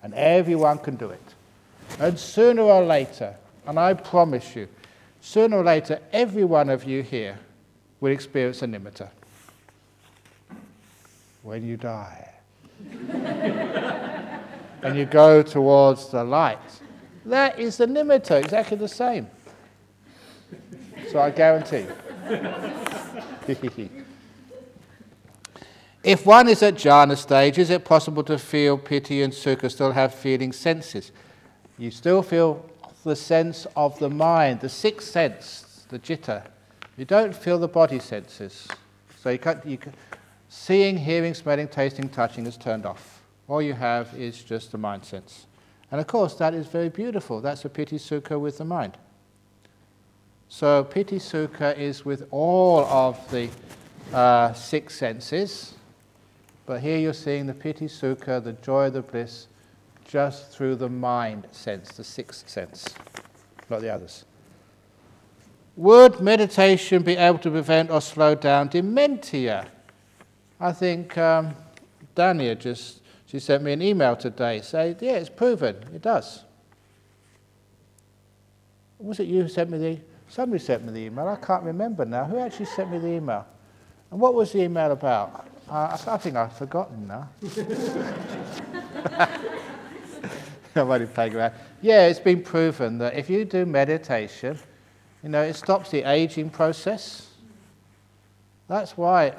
And everyone can do it. And sooner or later, and I promise you, sooner or later, every one of you here will experience a nimitta. When you die. And you go towards the light. That is the nimitta, exactly the same. So I guarantee. If one is at jhana stage, is it possible to feel piti and sukha, still have feeling senses? You still feel the sense of the mind, the sixth sense, the citta. You don't feel the body senses. So seeing, hearing, smelling, tasting, touching is turned off. All you have is just the mind sense. And of course, that is very beautiful. That's a piti sukha with the mind. So piti sukha is with all of the six senses. But here you're seeing the piti sukha, the joy, the bliss, just through the mind sense, the sixth sense, not the others. Would meditation be able to prevent or slow down dementia? I think Dania she sent me an email today saying, yeah, it's proven, it does. Was it you who sent me somebody sent me the email, I can't remember now. Who actually sent me the email? And what was the email about? I think I've forgotten now. I'm only playing around. Yeah, it's been proven that if you do meditation, it stops the aging process. That's why,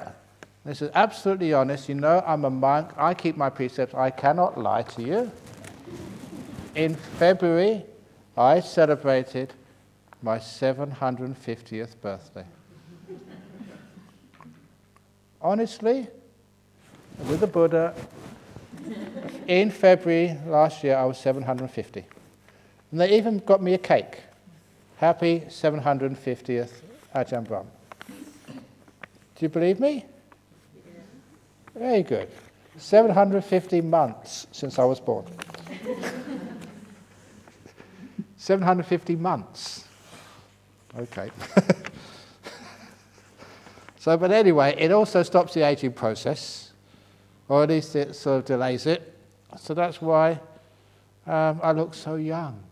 this is absolutely honest, I'm a monk, I keep my precepts, I cannot lie to you. In February, I celebrated my 750th birthday. Honestly, with the Buddha, in February last year, I was 750. And they even got me a cake. Happy 750th Ajahn Brahm. Do you believe me? Yeah. Very good. 750 months since I was born. 750 months. Okay. But anyway, it also stops the aging process, or at least it sort of delays it. So that's why I look so young.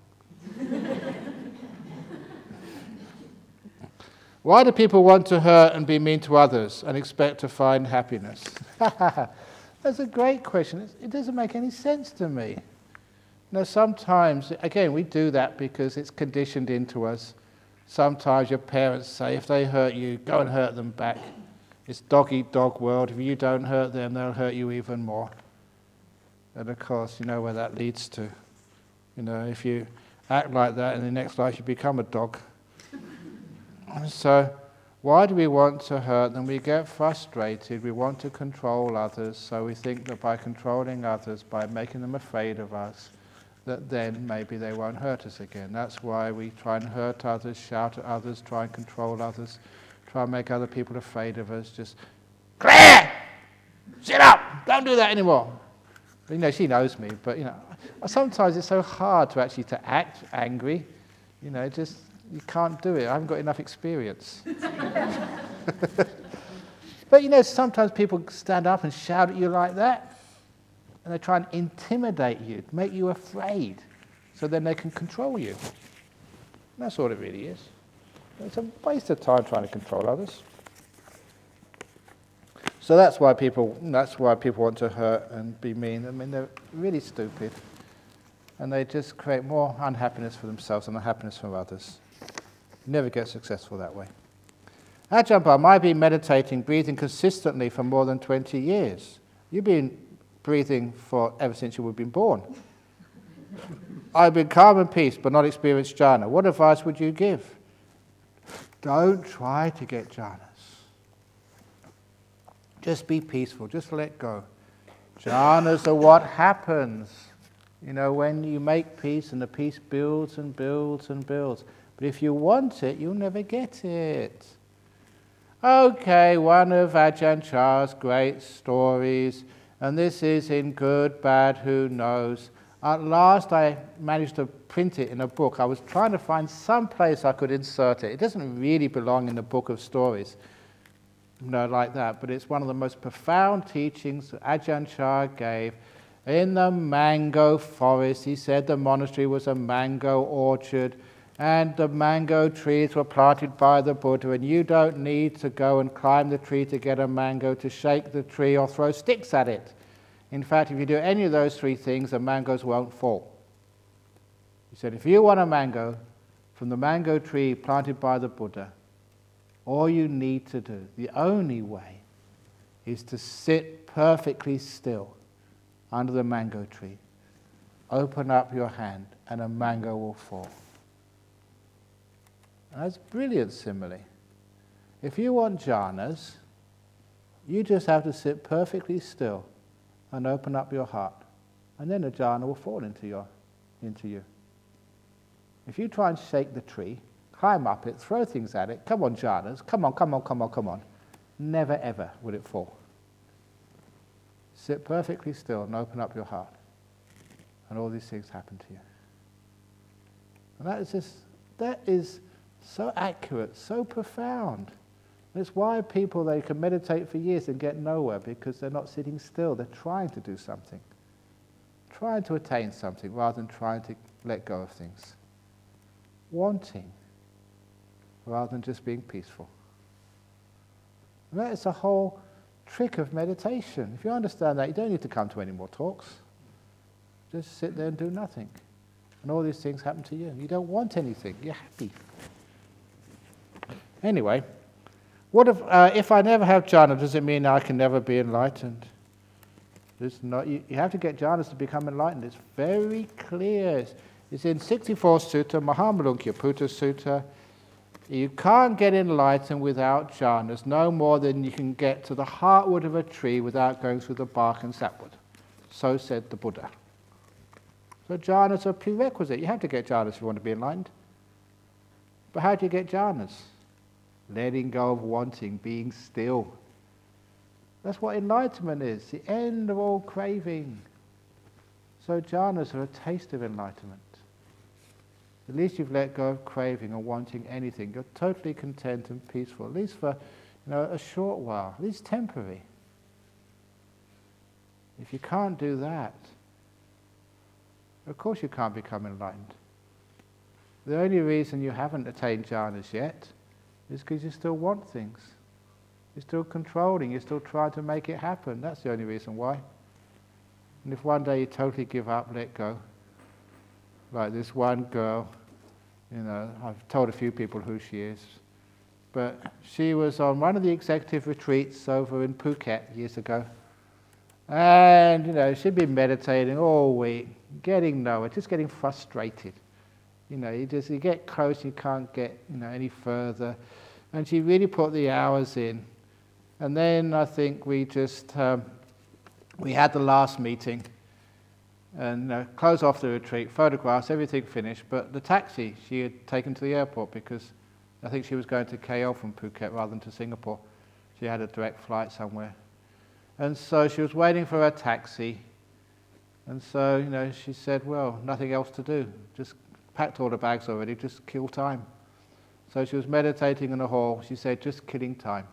Why do people want to hurt and be mean to others and expect to find happiness? That's a great question. It doesn't make any sense to me. Sometimes, again, we do that because it's conditioned into us. Sometimes your parents say, if they hurt you, go and hurt them back. It's dog-eat-dog world. If you don't hurt them, they'll hurt you even more. And of course, you know where that leads to. If you act like that, in the next life you become a dog. So, why do we want to hurt them? We get frustrated. We want to control others. So we think that by controlling others, by making them afraid of us, that then maybe they won't hurt us again. That's why we try and hurt others, shout at others, try and control others, try and make other people afraid of us. Just, Claire! Sit up! Don't do that anymore. She knows me, but sometimes it's so hard to act angry. You can't do it. I haven't got enough experience. But sometimes people stand up and shout at you like that, and they try and intimidate you, make you afraid, so then they can control you. And that's all it really is. It's a waste of time trying to control others. So that's why people want to hurt and be mean. I mean, they're really stupid, and they just create more unhappiness for themselves and unhappiness for others. You never get successful that way. Ajahn Brahm, I've been meditating, breathing consistently for more than 20 years. You've been breathing ever since you've been born. I've been calm and peace, but not experienced jhana. What advice would you give? Don't try to get jhanas. Just be peaceful, just let go. Jhanas are what happens. You know, when you make peace and the peace builds and builds and builds. But if you want it, you'll never get it. Okay, one of Ajahn Chah's great stories, and this is in good, bad, who knows. At last I managed to print it in a book. I was trying to find some place I could insert it. It doesn't really belong in the book of stories, like that, but it's one of the most profound teachings that Ajahn Chah gave. In the mango forest, he said the monastery was a mango orchard, and the mango trees were planted by the Buddha, and you don't need to go and climb the tree to get a mango, to shake the tree or throw sticks at it. In fact, if you do any of those three things, the mangoes won't fall. He said, if you want a mango from the mango tree planted by the Buddha, all you need to do, the only way, is to sit perfectly still under the mango tree. Open up your hand and a mango will fall. And that's a brilliant simile. If you want jhanas, you just have to sit perfectly still and open up your heart. And then a jhana will fall into you. If you try and shake the tree, climb up it, throw things at it, come on jhanas, come on, never ever will it fall. Sit perfectly still and open up your heart. And all these things happen to you. And that is so accurate, so profound. And it's why people, they can meditate for years and get nowhere, because they're not sitting still. They're trying to do something. Trying to attain something rather than trying to let go of things. Wanting rather than just being peaceful. And that is the whole trick of meditation. If you understand that, you don't need to come to any more talks. Just sit there and do nothing. And all these things happen to you. You don't want anything. You're happy. Anyway, what if I never have jhana, does it mean I can never be enlightened? You have to get jhanas to become enlightened. It's very clear. It's in 64th Sutta, Mahamalunkyaputta Sutta. You can't get enlightened without jhanas, no more than you can get to the heartwood of a tree without going through the bark and sapwood. So said the Buddha. So jhanas are a prerequisite. You have to get jhanas if you want to be enlightened. But how do you get jhanas? Letting go of wanting, being still. That's what enlightenment is, the end of all craving. So jhanas are a taste of enlightenment. At least you've let go of craving or wanting anything. You're totally content and peaceful, at least for a short while, at least temporary. If you can't do that, of course you can't become enlightened. The only reason you haven't attained jhanas yet is because you still want things. You're still controlling, you're still trying to make it happen. That's the only reason why. And if one day you totally give up, let go, like this one girl, I've told a few people who she is, but she was on one of the executive retreats over in Phuket years ago. And, she'd been meditating all week, getting nowhere, just getting frustrated. You get close, you can't get, any further. And she really put the hours in. And then I think we just, we had the last meeting and closed off the retreat, photographs, everything finished. But the taxi she had taken to the airport, because I think she was going to KL from Phuket rather than to Singapore. She had a direct flight somewhere. And so she was waiting for her taxi. And so, she said, well, nothing else to do. Just packed all the bags already, just kill time. So she was meditating in the hall. She said, just killing time.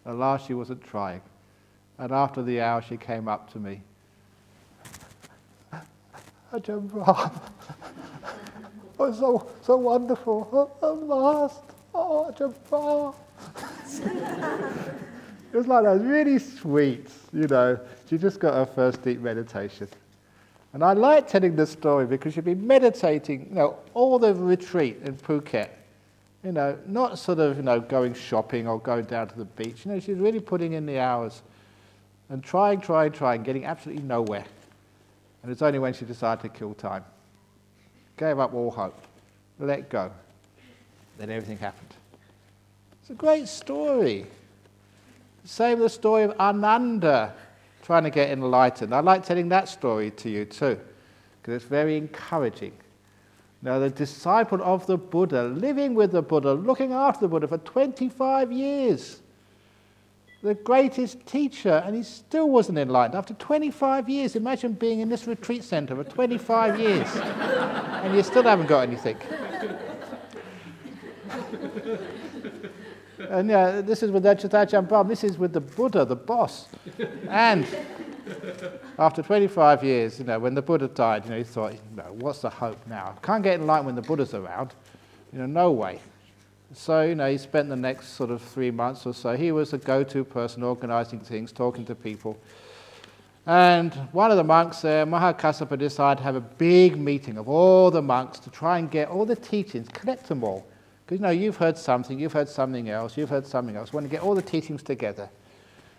At last she wasn't trying. And after the hour she came up to me. Ajahn Brahm, oh, so wonderful. At last. Oh, Ajahn Brahm. It was like that. It was really sweet, She just got her first deep meditation. And I like telling this story because she'd been meditating, all the retreat in Phuket. Not sort of, going shopping or going down to the beach. She's really putting in the hours and trying, getting absolutely nowhere. And it's only when she decided to kill time, gave up all hope, let go, then everything happened. It's a great story. Same with the story of Ananda trying to get enlightened. I like telling that story to you too, because it's very encouraging. Now, the disciple of the Buddha, living with the Buddha, looking after the Buddha for 25 years. The greatest teacher, and he still wasn't enlightened. After 25 years, imagine being in this retreat center for 25 years, and you still haven't got anything. And yeah, this is with Ajahn Brahm, this is with the Buddha, the boss. And after 25 years, when the Buddha died, he thought, what's the hope now? I can't get enlightened when the Buddha's around. No way. So, he spent the next sort of 3 months or so. He was a go-to person, organizing things, talking to people. And one of the monks there, Mahakassapa, decided to have a big meeting of all the monks to try and get all the teachings, collect them all. Because, you've heard something else, you've heard something else. We want to get all the teachings together.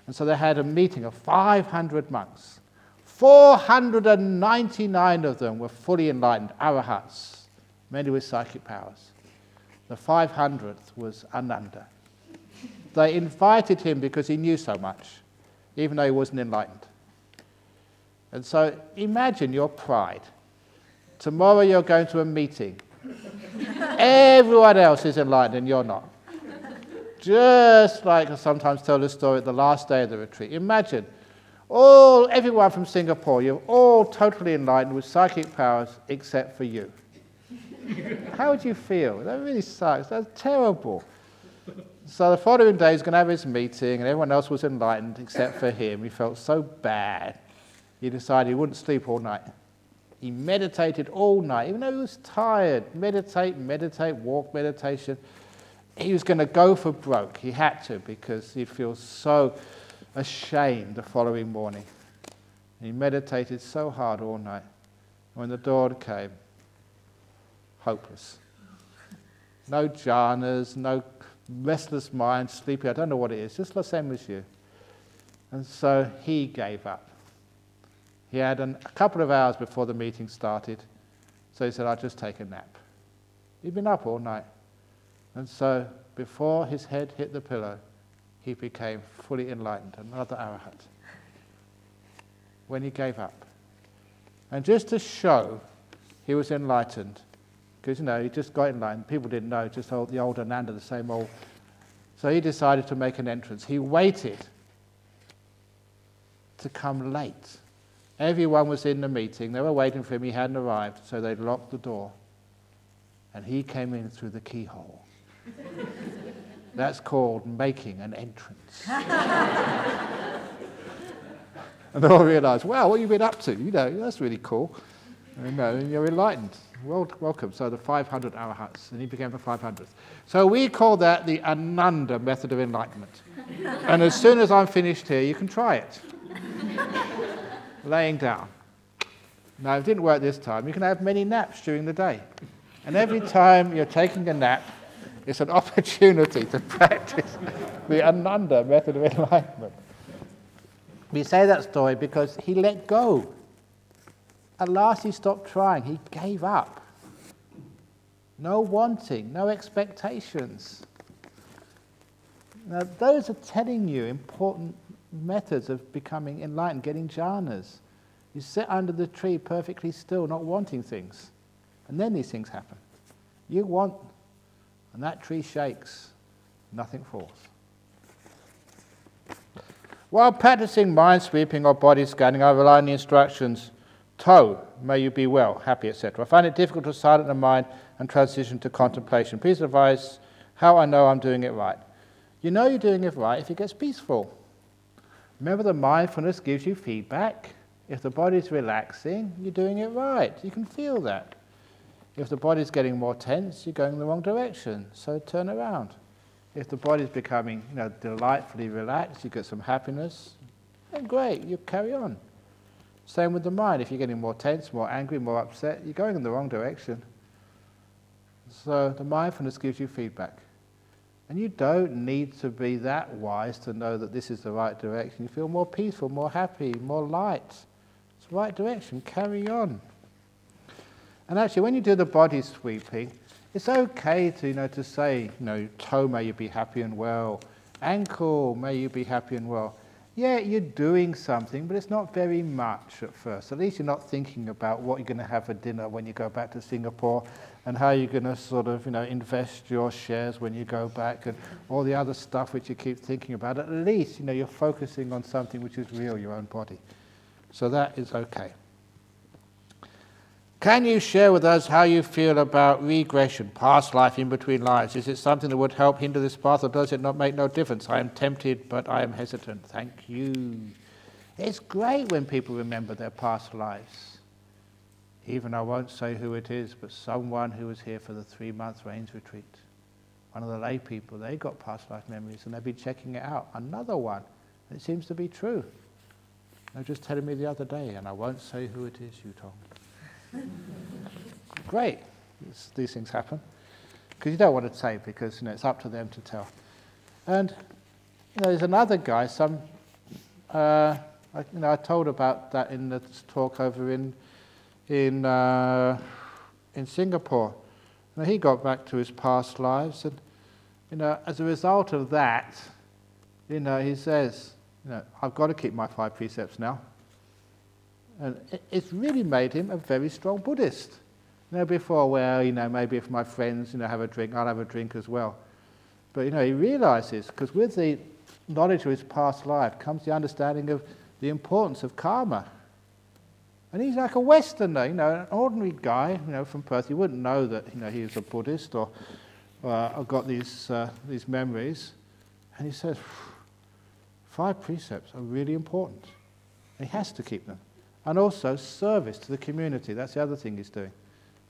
And so they had a meeting of 500 monks. 499 of them were fully enlightened, arahats, many with psychic powers. The 500th was Ananda. They invited him because he knew so much, even though he wasn't enlightened. And so imagine your pride. Tomorrow you're going to a meeting. Everyone else is enlightened and you're not. Just like I sometimes tell the story at the last day of the retreat. Imagine everyone from Singapore, you're all totally enlightened with psychic powers except for you. How would you feel? That really sucks. That's terrible. So the following day he's going to have his meeting and everyone else was enlightened except for him. He felt so bad. He decided he wouldn't sleep all night. He meditated all night, even though he was tired. Meditate, walk meditation. He was going to go for broke. He had to, because he'd feel so ashamed the following morning. He meditated so hard all night. When the dawn came, hopeless. No jhanas, no restless mind, sleepy, I don't know what it is, just the same as you. And so he gave up. He had a couple of hours before the meeting started, so he said, I'll just take a nap. He'd been up all night. And so before his head hit the pillow, he became fully enlightened, another arahat, when he gave up. And just to show he was enlightened, because, he just got enlightened. People didn't know, just the old Ananda, the same old. So he decided to make an entrance. He waited to come late. Everyone was in the meeting. They were waiting for him. He hadn't arrived, so they locked the door. And he came in through the keyhole. That's called making an entrance. And they all realized, wow, what have you been up to? That's really cool. And you're enlightened. Welcome. So the 500 arahats, and he became the 500th. So we call that the Ananda method of enlightenment. And as soon as I'm finished here, you can try it. Laying down. Now, it didn't work this time. You can have many naps during the day. And every time you're taking a nap, it's an opportunity to practice the Ananda method of enlightenment. We say that story because he let go. At last he stopped trying. He gave up. No wanting, no expectations. Now, those are telling you important methods of becoming enlightened, getting jhanas. You sit under the tree perfectly still, not wanting things. And then these things happen. You want, and that tree shakes, nothing falls. While practicing mind sweeping or body scanning, I rely on the instructions, toe, may you be well, happy, etc. I find it difficult to silence the mind and transition to contemplation. Please advise how I know I'm doing it right. You know you're doing it right if it gets peaceful. Remember, the mindfulness gives you feedback. If the body's relaxing, you're doing it right. You can feel that. If the body's getting more tense, you're going in the wrong direction, so turn around. If the body's becoming, delightfully relaxed, you get some happiness, then great, you carry on. Same with the mind. If you're getting more tense, more angry, more upset, you're going in the wrong direction. So the mindfulness gives you feedback. And you don't need to be that wise to know that this is the right direction. You feel more peaceful, more happy, more light. It's the right direction. Carry on. And actually, when you do the body sweeping, it's okay to say, toe, may you be happy and well. Ankle, may you be happy and well. Yeah, you're doing something, but it's not very much at first. At least you're not thinking about what you're going to have for dinner when you go back to Singapore, and how you're going to sort of, invest your shares when you go back, and all the other stuff which you keep thinking about. At least, you're focusing on something which is real, your own body. So that is okay. Can you share with us how you feel about regression, past life, in between lives? Is it something that would help hinder this path, or does it not make no difference? I am tempted, but I am hesitant. Thank you. It's great when people remember their past lives. Even I won't say who it is, but someone who was here for the 3-month rains retreat. One of the lay people, they got past life memories, and they've been checking it out. Another one, and it seems to be true. They were just telling me the other day, and I won't say who it is, you told me. Great, these things happen, because you don't want to say, because it's up to them to tell. And there's another guy. I told about that in the talk over in Singapore. He got back to his past lives, and as a result of that, he says, I've got to keep my 5 precepts now. And it's really made him a very strong Buddhist. Before, well, maybe if my friends, have a drink, I'll have a drink as well. But, he realizes, because with the knowledge of his past life comes the understanding of the importance of karma. And he's like a Westerner, an ordinary guy, from Perth. You wouldn't know that, he was a Buddhist or got these memories. And he says, 5 precepts are really important. He has to keep them. And also service to the community. That's the other thing he's doing.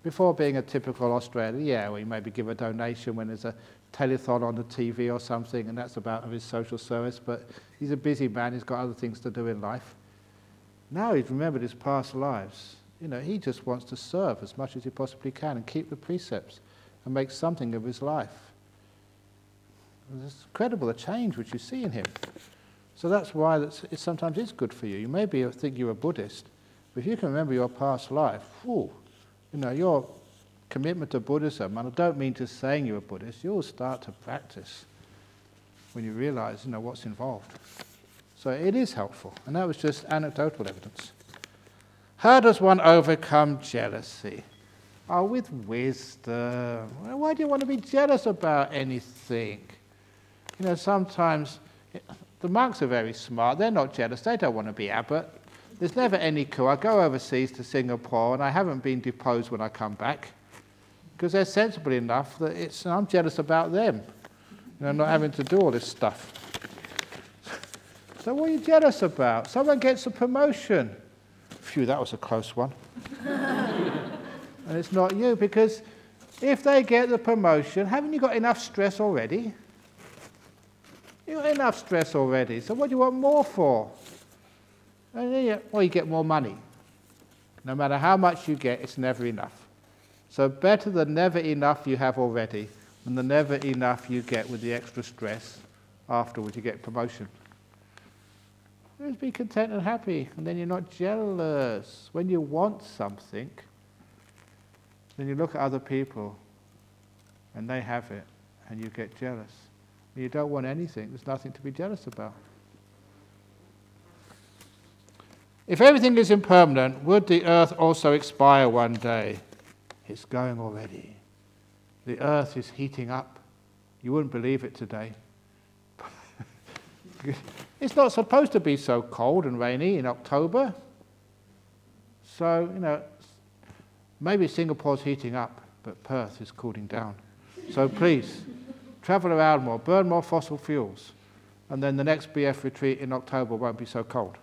Before being a typical Australian, we maybe give a donation when there's a telethon on the TV or something, and that's about his social service, but he's a busy man, he's got other things to do in life. Now he's remembered his past lives. He just wants to serve as much as he possibly can and keep the precepts and make something of his life. It's incredible, the change which you see in him. So that's why it sometimes is good for you. You maybe think you're a Buddhist, but if you can remember your past life, your commitment to Buddhism, and I don't mean to saying you're a Buddhist, you'll start to practice when you realize, what's involved. So it is helpful, and that was just anecdotal evidence. How does one overcome jealousy? Oh, with wisdom. Why do you want to be jealous about anything? Sometimes the monks are very smart. They're not jealous. They don't want to be abbot. There's never any coup. I go overseas to Singapore, and I haven't been deposed when I come back, because they're sensible enough that I'm jealous about them, not having to do all this stuff. So what are you jealous about? Someone gets a promotion. Phew, that was a close one. And it's not you, because if they get the promotion, haven't you got enough stress already? You've got enough stress already, so what do you want more for? And you get more money. No matter how much you get, it's never enough. So better the never enough you have already than the never enough you get with the extra stress afterwards you get promotion. Just be content and happy, and then you're not jealous. When you want something, then you look at other people, and they have it, and you get jealous. When you don't want anything, there's nothing to be jealous about. If everything is impermanent, would the earth also expire one day? It's going already. The earth is heating up. You wouldn't believe it today. It's not supposed to be so cold and rainy in October. So, maybe Singapore's heating up, but Perth is cooling down. So please, travel around more, burn more fossil fuels, and then the next BF retreat in October won't be so cold.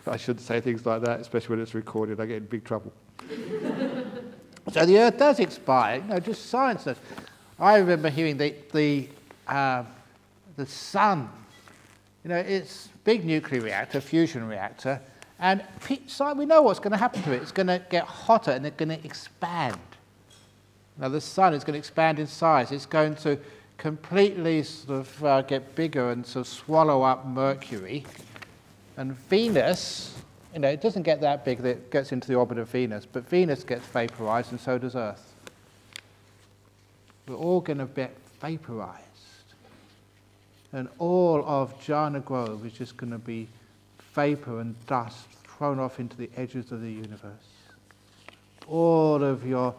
I shouldn't say things like that, especially when it's recorded. I get in big trouble. So the earth does expire, just science does. I remember hearing the sun, it's a big nuclear reactor, fusion reactor, and we know what's going to happen to it. It's going to get hotter and it's going to expand. Now the sun is going to expand in size. It's going to completely sort of get bigger and sort of swallow up Mercury. And Venus, it doesn't get that big that it gets into the orbit of Venus, but Venus gets vaporized and so does Earth. we're all going to get vaporized. And all of Jhana Grove is just going to be vapor and dust thrown off into the edges of the universe. All of your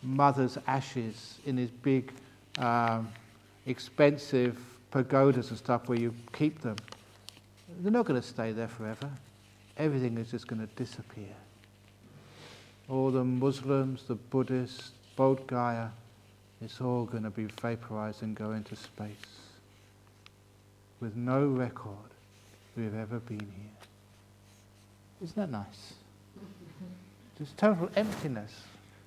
mother's ashes in these big, expensive pagodas and stuff where you keep them, they're not going to stay there forever. Everything is just going to disappear. All the Muslims, the Buddhists, Bodh Gaya, it's all going to be vaporized and go into space with no record we've ever been here. Isn't that nice? Just total emptiness,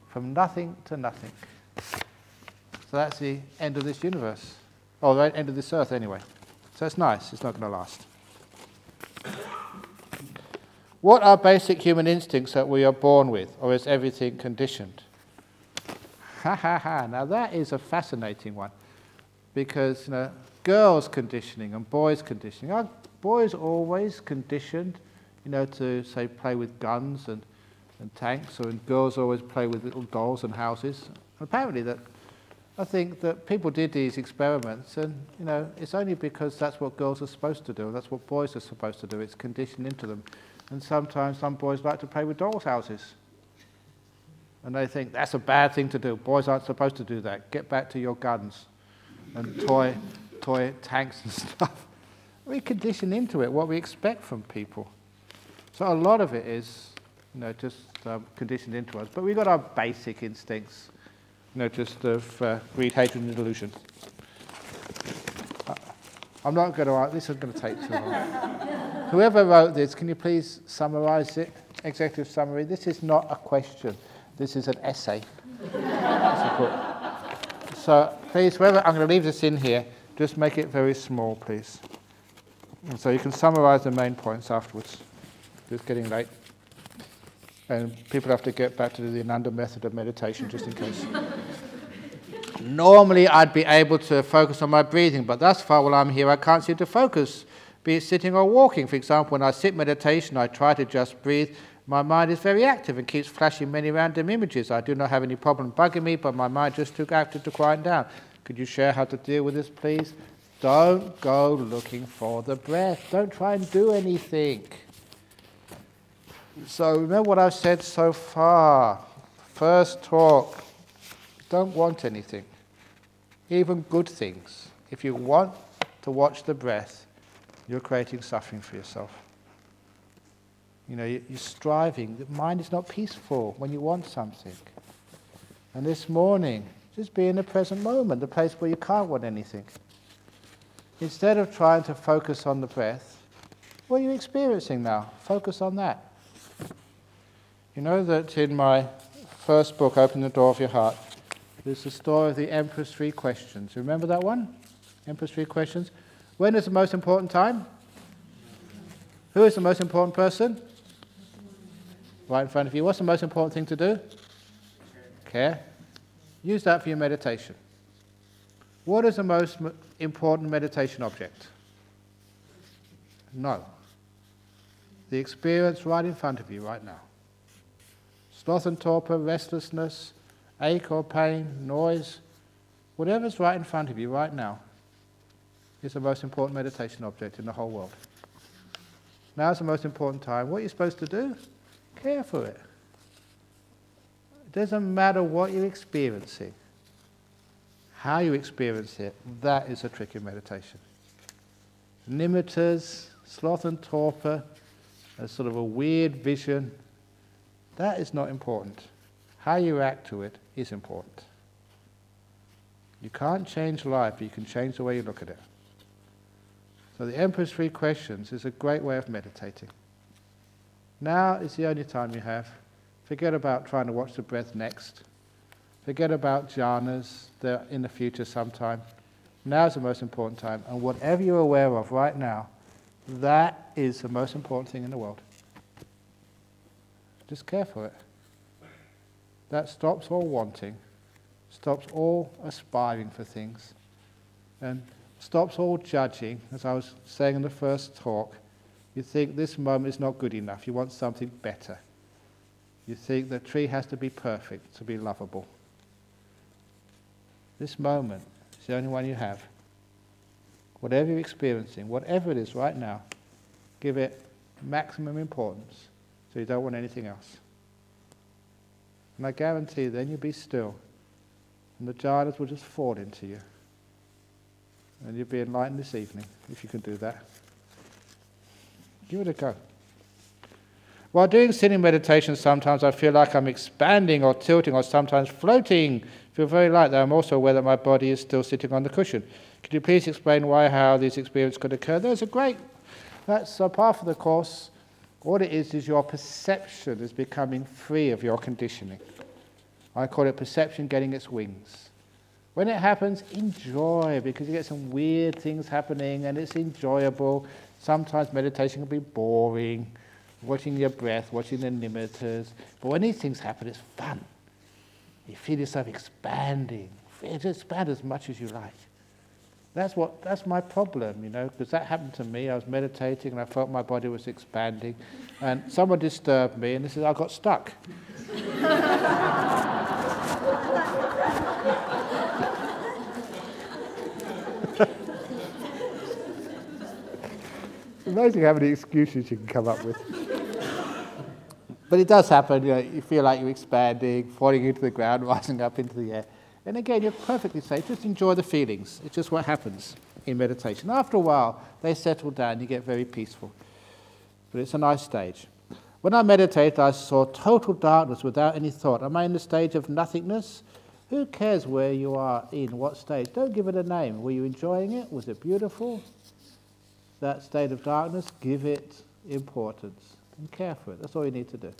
from nothing to nothing. So that's the end of this universe. Or the end of this earth anyway. So it's nice, it's not going to last. What are basic human instincts that we are born with, or is everything conditioned? Ha ha ha, now that is a fascinating one. Because girls conditioning and boys conditioning. Are boys always conditioned, to say play with guns and tanks, and girls always play with little dolls and houses? Apparently I think that people did these experiments, and it's only because that's what girls are supposed to do, that's what boys are supposed to do. It's conditioned into them. And sometimes some boys like to play with dolls' houses. And they think that's a bad thing to do. Boys aren't supposed to do that. Get back to your guns and toy tanks and stuff. We condition into it what we expect from people. So a lot of it is, just conditioned into us. But we've got our basic instincts, just of greed, hatred, and delusion. I'm not going to. This is going to take too long. Whoever wrote this, can you please summarize it? Executive summary. This is not a question. This is an essay. So please, whoever, I'm going to leave this in here. Just make it very small, please. And so you can summarize the main points afterwards. It's getting late. And people have to get back to the Ananda method of meditation, just in case. Normally, I'd be able to focus on my breathing, but thus far, while I'm here, I can't seem to focus, be it sitting or walking. For example, when I sit meditation, I try to just breathe. My mind is very active and keeps flashing many random images. I do not have any problem bugging me, but my mind just too active to quiet down. Could you share how to deal with this, please? Don't go looking for the breath. Don't try and do anything. So remember what I've said so far. First talk. Don't want anything, even good things. If you want to watch the breath, you're creating suffering for yourself. You're striving. The mind is not peaceful when you want something. And this morning, just be in the present moment, the place where you can't want anything. Instead of trying to focus on the breath, what are you experiencing now? Focus on that. You know that in my first book, Open the Door of Your Heart, there's the story of the Emperor's 3 questions. Remember that one? Emperor's 3 questions. When is the most important time? Who is the most important person? Right in front of you. What's the most important thing to do? Care. Use that for your meditation. What is the most important meditation object? No. The experience right in front of you right now. Sloth and torpor, restlessness, ache or pain, noise, whatever's right in front of you right now is the most important meditation object in the whole world. Now's the most important time. What are you supposed to do? Care for it. It doesn't matter what you're experiencing. How you experience it, that is a trick in meditation. Nimittas, sloth and torpor, a sort of a weird vision, that is not important. How you react to it is important. You can't change life, but you can change the way you look at it. So the Emperor's 3 questions is a great way of meditating. Now is the only time you have. Forget about trying to watch the breath next. Forget about jhanas, they're in the future sometime. Now is the most important time, and whatever you're aware of right now, that is the most important thing in the world. Just care for it. That stops all wanting, stops all aspiring for things, and stops all judging. As I was saying in the first talk, you think this moment is not good enough, you want something better. You think the tree has to be perfect to be lovable. This moment is the only one you have. Whatever you're experiencing, whatever it is right now, give it maximum importance so you don't want anything else. And I guarantee then you'll be still and the jhanas will just fall into you. And you'll be enlightened this evening if you can do that. Give it a go. While doing sitting meditation, sometimes I feel like I'm expanding or tilting or sometimes floating. I feel very light, though I'm also aware that my body is still sitting on the cushion. Could you please explain why, how these experiences could occur? That's a part of the Course. All it is your perception is becoming free of your conditioning. I call it perception getting its wings. When it happens, enjoy, because you get some weird things happening and it's enjoyable. Sometimes meditation can be boring, watching your breath, watching the nimittas. But when these things happen, it's fun. You feel yourself expanding. Just expand as much as you like. That's my problem, because that happened to me. I was meditating and I felt my body was expanding. And someone disturbed me and I got stuck. It's amazing how many excuses you can come up with. But it does happen, you feel like you're expanding, falling into the ground, rising up into the air. And again, you're perfectly safe, just enjoy the feelings. It's just what happens in meditation. After a while, they settle down, you get very peaceful. But it's a nice stage. When I meditated, I saw total darkness without any thought. Am I in the stage of nothingness? Who cares where you are in, what stage? Don't give it a name. Were you enjoying it? Was it beautiful? That state of darkness, give it importance and care for it. That's all you need to do. You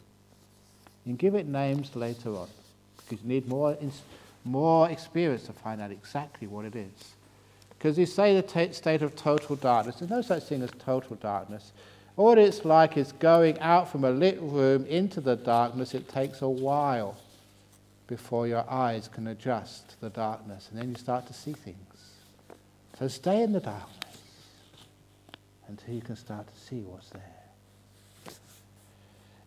can give it names later on because you need more experience to find out exactly what it is. Because you say the state of total darkness, there's no such thing as total darkness. All it's like is going out from a lit room into the darkness. It takes a while before your eyes can adjust to the darkness, and then you start to see things. So stay in the darkness until you can start to see what's there.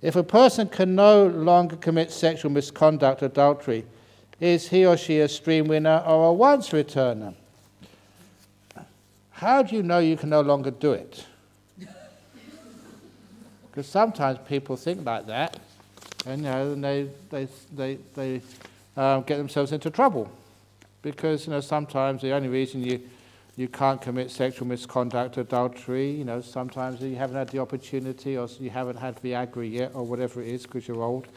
If a person can no longer commit sexual misconduct, adultery, is he or she a stream winner or a once returner? How do you know you can no longer do it? Because sometimes people think like that, and they get themselves into trouble. Because sometimes the only reason you can't commit sexual misconduct, adultery, sometimes you haven't had the opportunity, or you haven't had Viagra yet, or whatever it is, because you're old.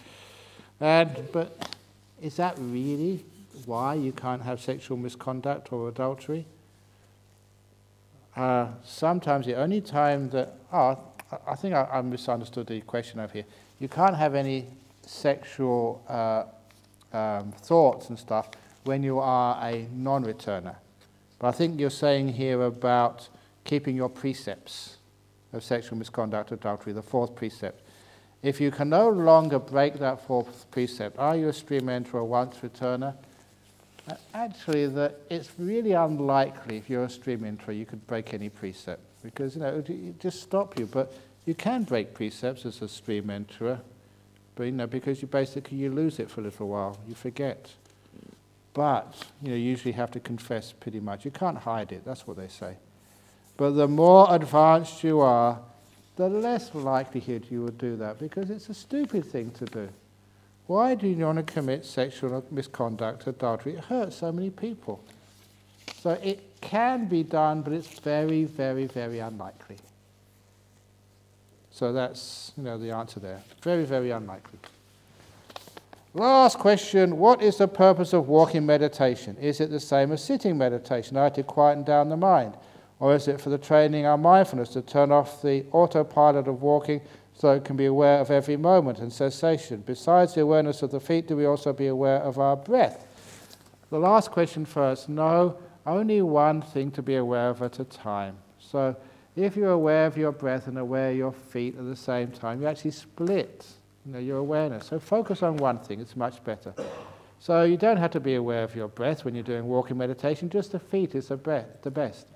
But is that really why you can't have sexual misconduct or adultery? Sometimes the only time that... I think I misunderstood the question over here. You can't have any sexual thoughts and stuff when you are a non-returner. But I think you're saying here about keeping your precepts of sexual misconduct, adultery, the fourth precept. If you can no longer break that fourth precept, are you a stream enterer or once returner? Actually, it's really unlikely if you're a stream enterer you could break any precept, because it would just stop you. But you can break precepts as a stream enterer, but because you lose it for a little while, you forget. But you usually have to confess pretty much. You can't hide it, that's what they say. But the more advanced you are, the less likelihood you will do that, because it's a stupid thing to do. Why do you want to commit sexual misconduct, adultery? It hurts so many people. So it can be done, but it's very, very, very unlikely. So that's the answer there. Very, very unlikely. Last question, what is the purpose of walking meditation? Is it the same as sitting meditation, to quieten down the mind? Or is it for the training our mindfulness to turn off the autopilot of walking so it can be aware of every moment and cessation? Besides the awareness of the feet, do we also be aware of our breath? The last question first, no, only one thing to be aware of at a time. So if you're aware of your breath and aware of your feet at the same time, you actually split your awareness. So focus on one thing, it's much better. So you don't have to be aware of your breath when you're doing walking meditation, just the feet is the best.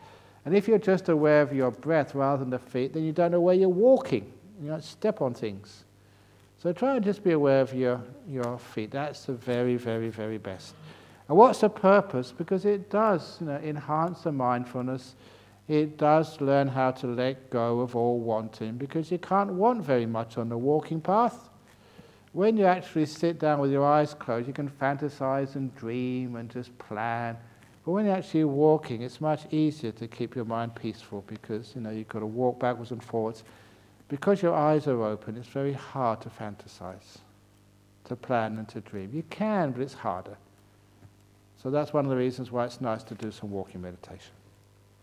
And if you're just aware of your breath rather than the feet, then you don't know where you're walking. You don't step on things. So try and just be aware of your feet. That's the very, very, very best. And what's the purpose? Because it does, enhance the mindfulness. It does learn how to let go of all wanting, because you can't want very much on the walking path. When you actually sit down with your eyes closed, you can fantasize and dream and just plan. But when you're actually walking, it's much easier to keep your mind peaceful, because you've got to walk backwards and forwards. Because your eyes are open, it's very hard to fantasize, to plan and to dream. You can, but it's harder. So that's one of the reasons why it's nice to do some walking meditation.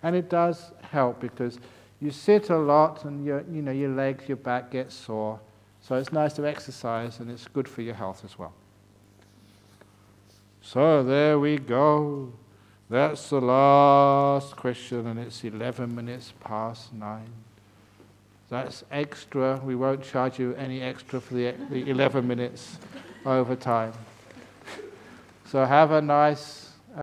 And it does help, because you sit a lot and your legs, your back gets sore. So it's nice to exercise, and it's good for your health as well. So there we go. That's the last question, and it's 11 minutes past 9. That's extra. We won't charge you any extra for the 11 minutes over time. So have a nice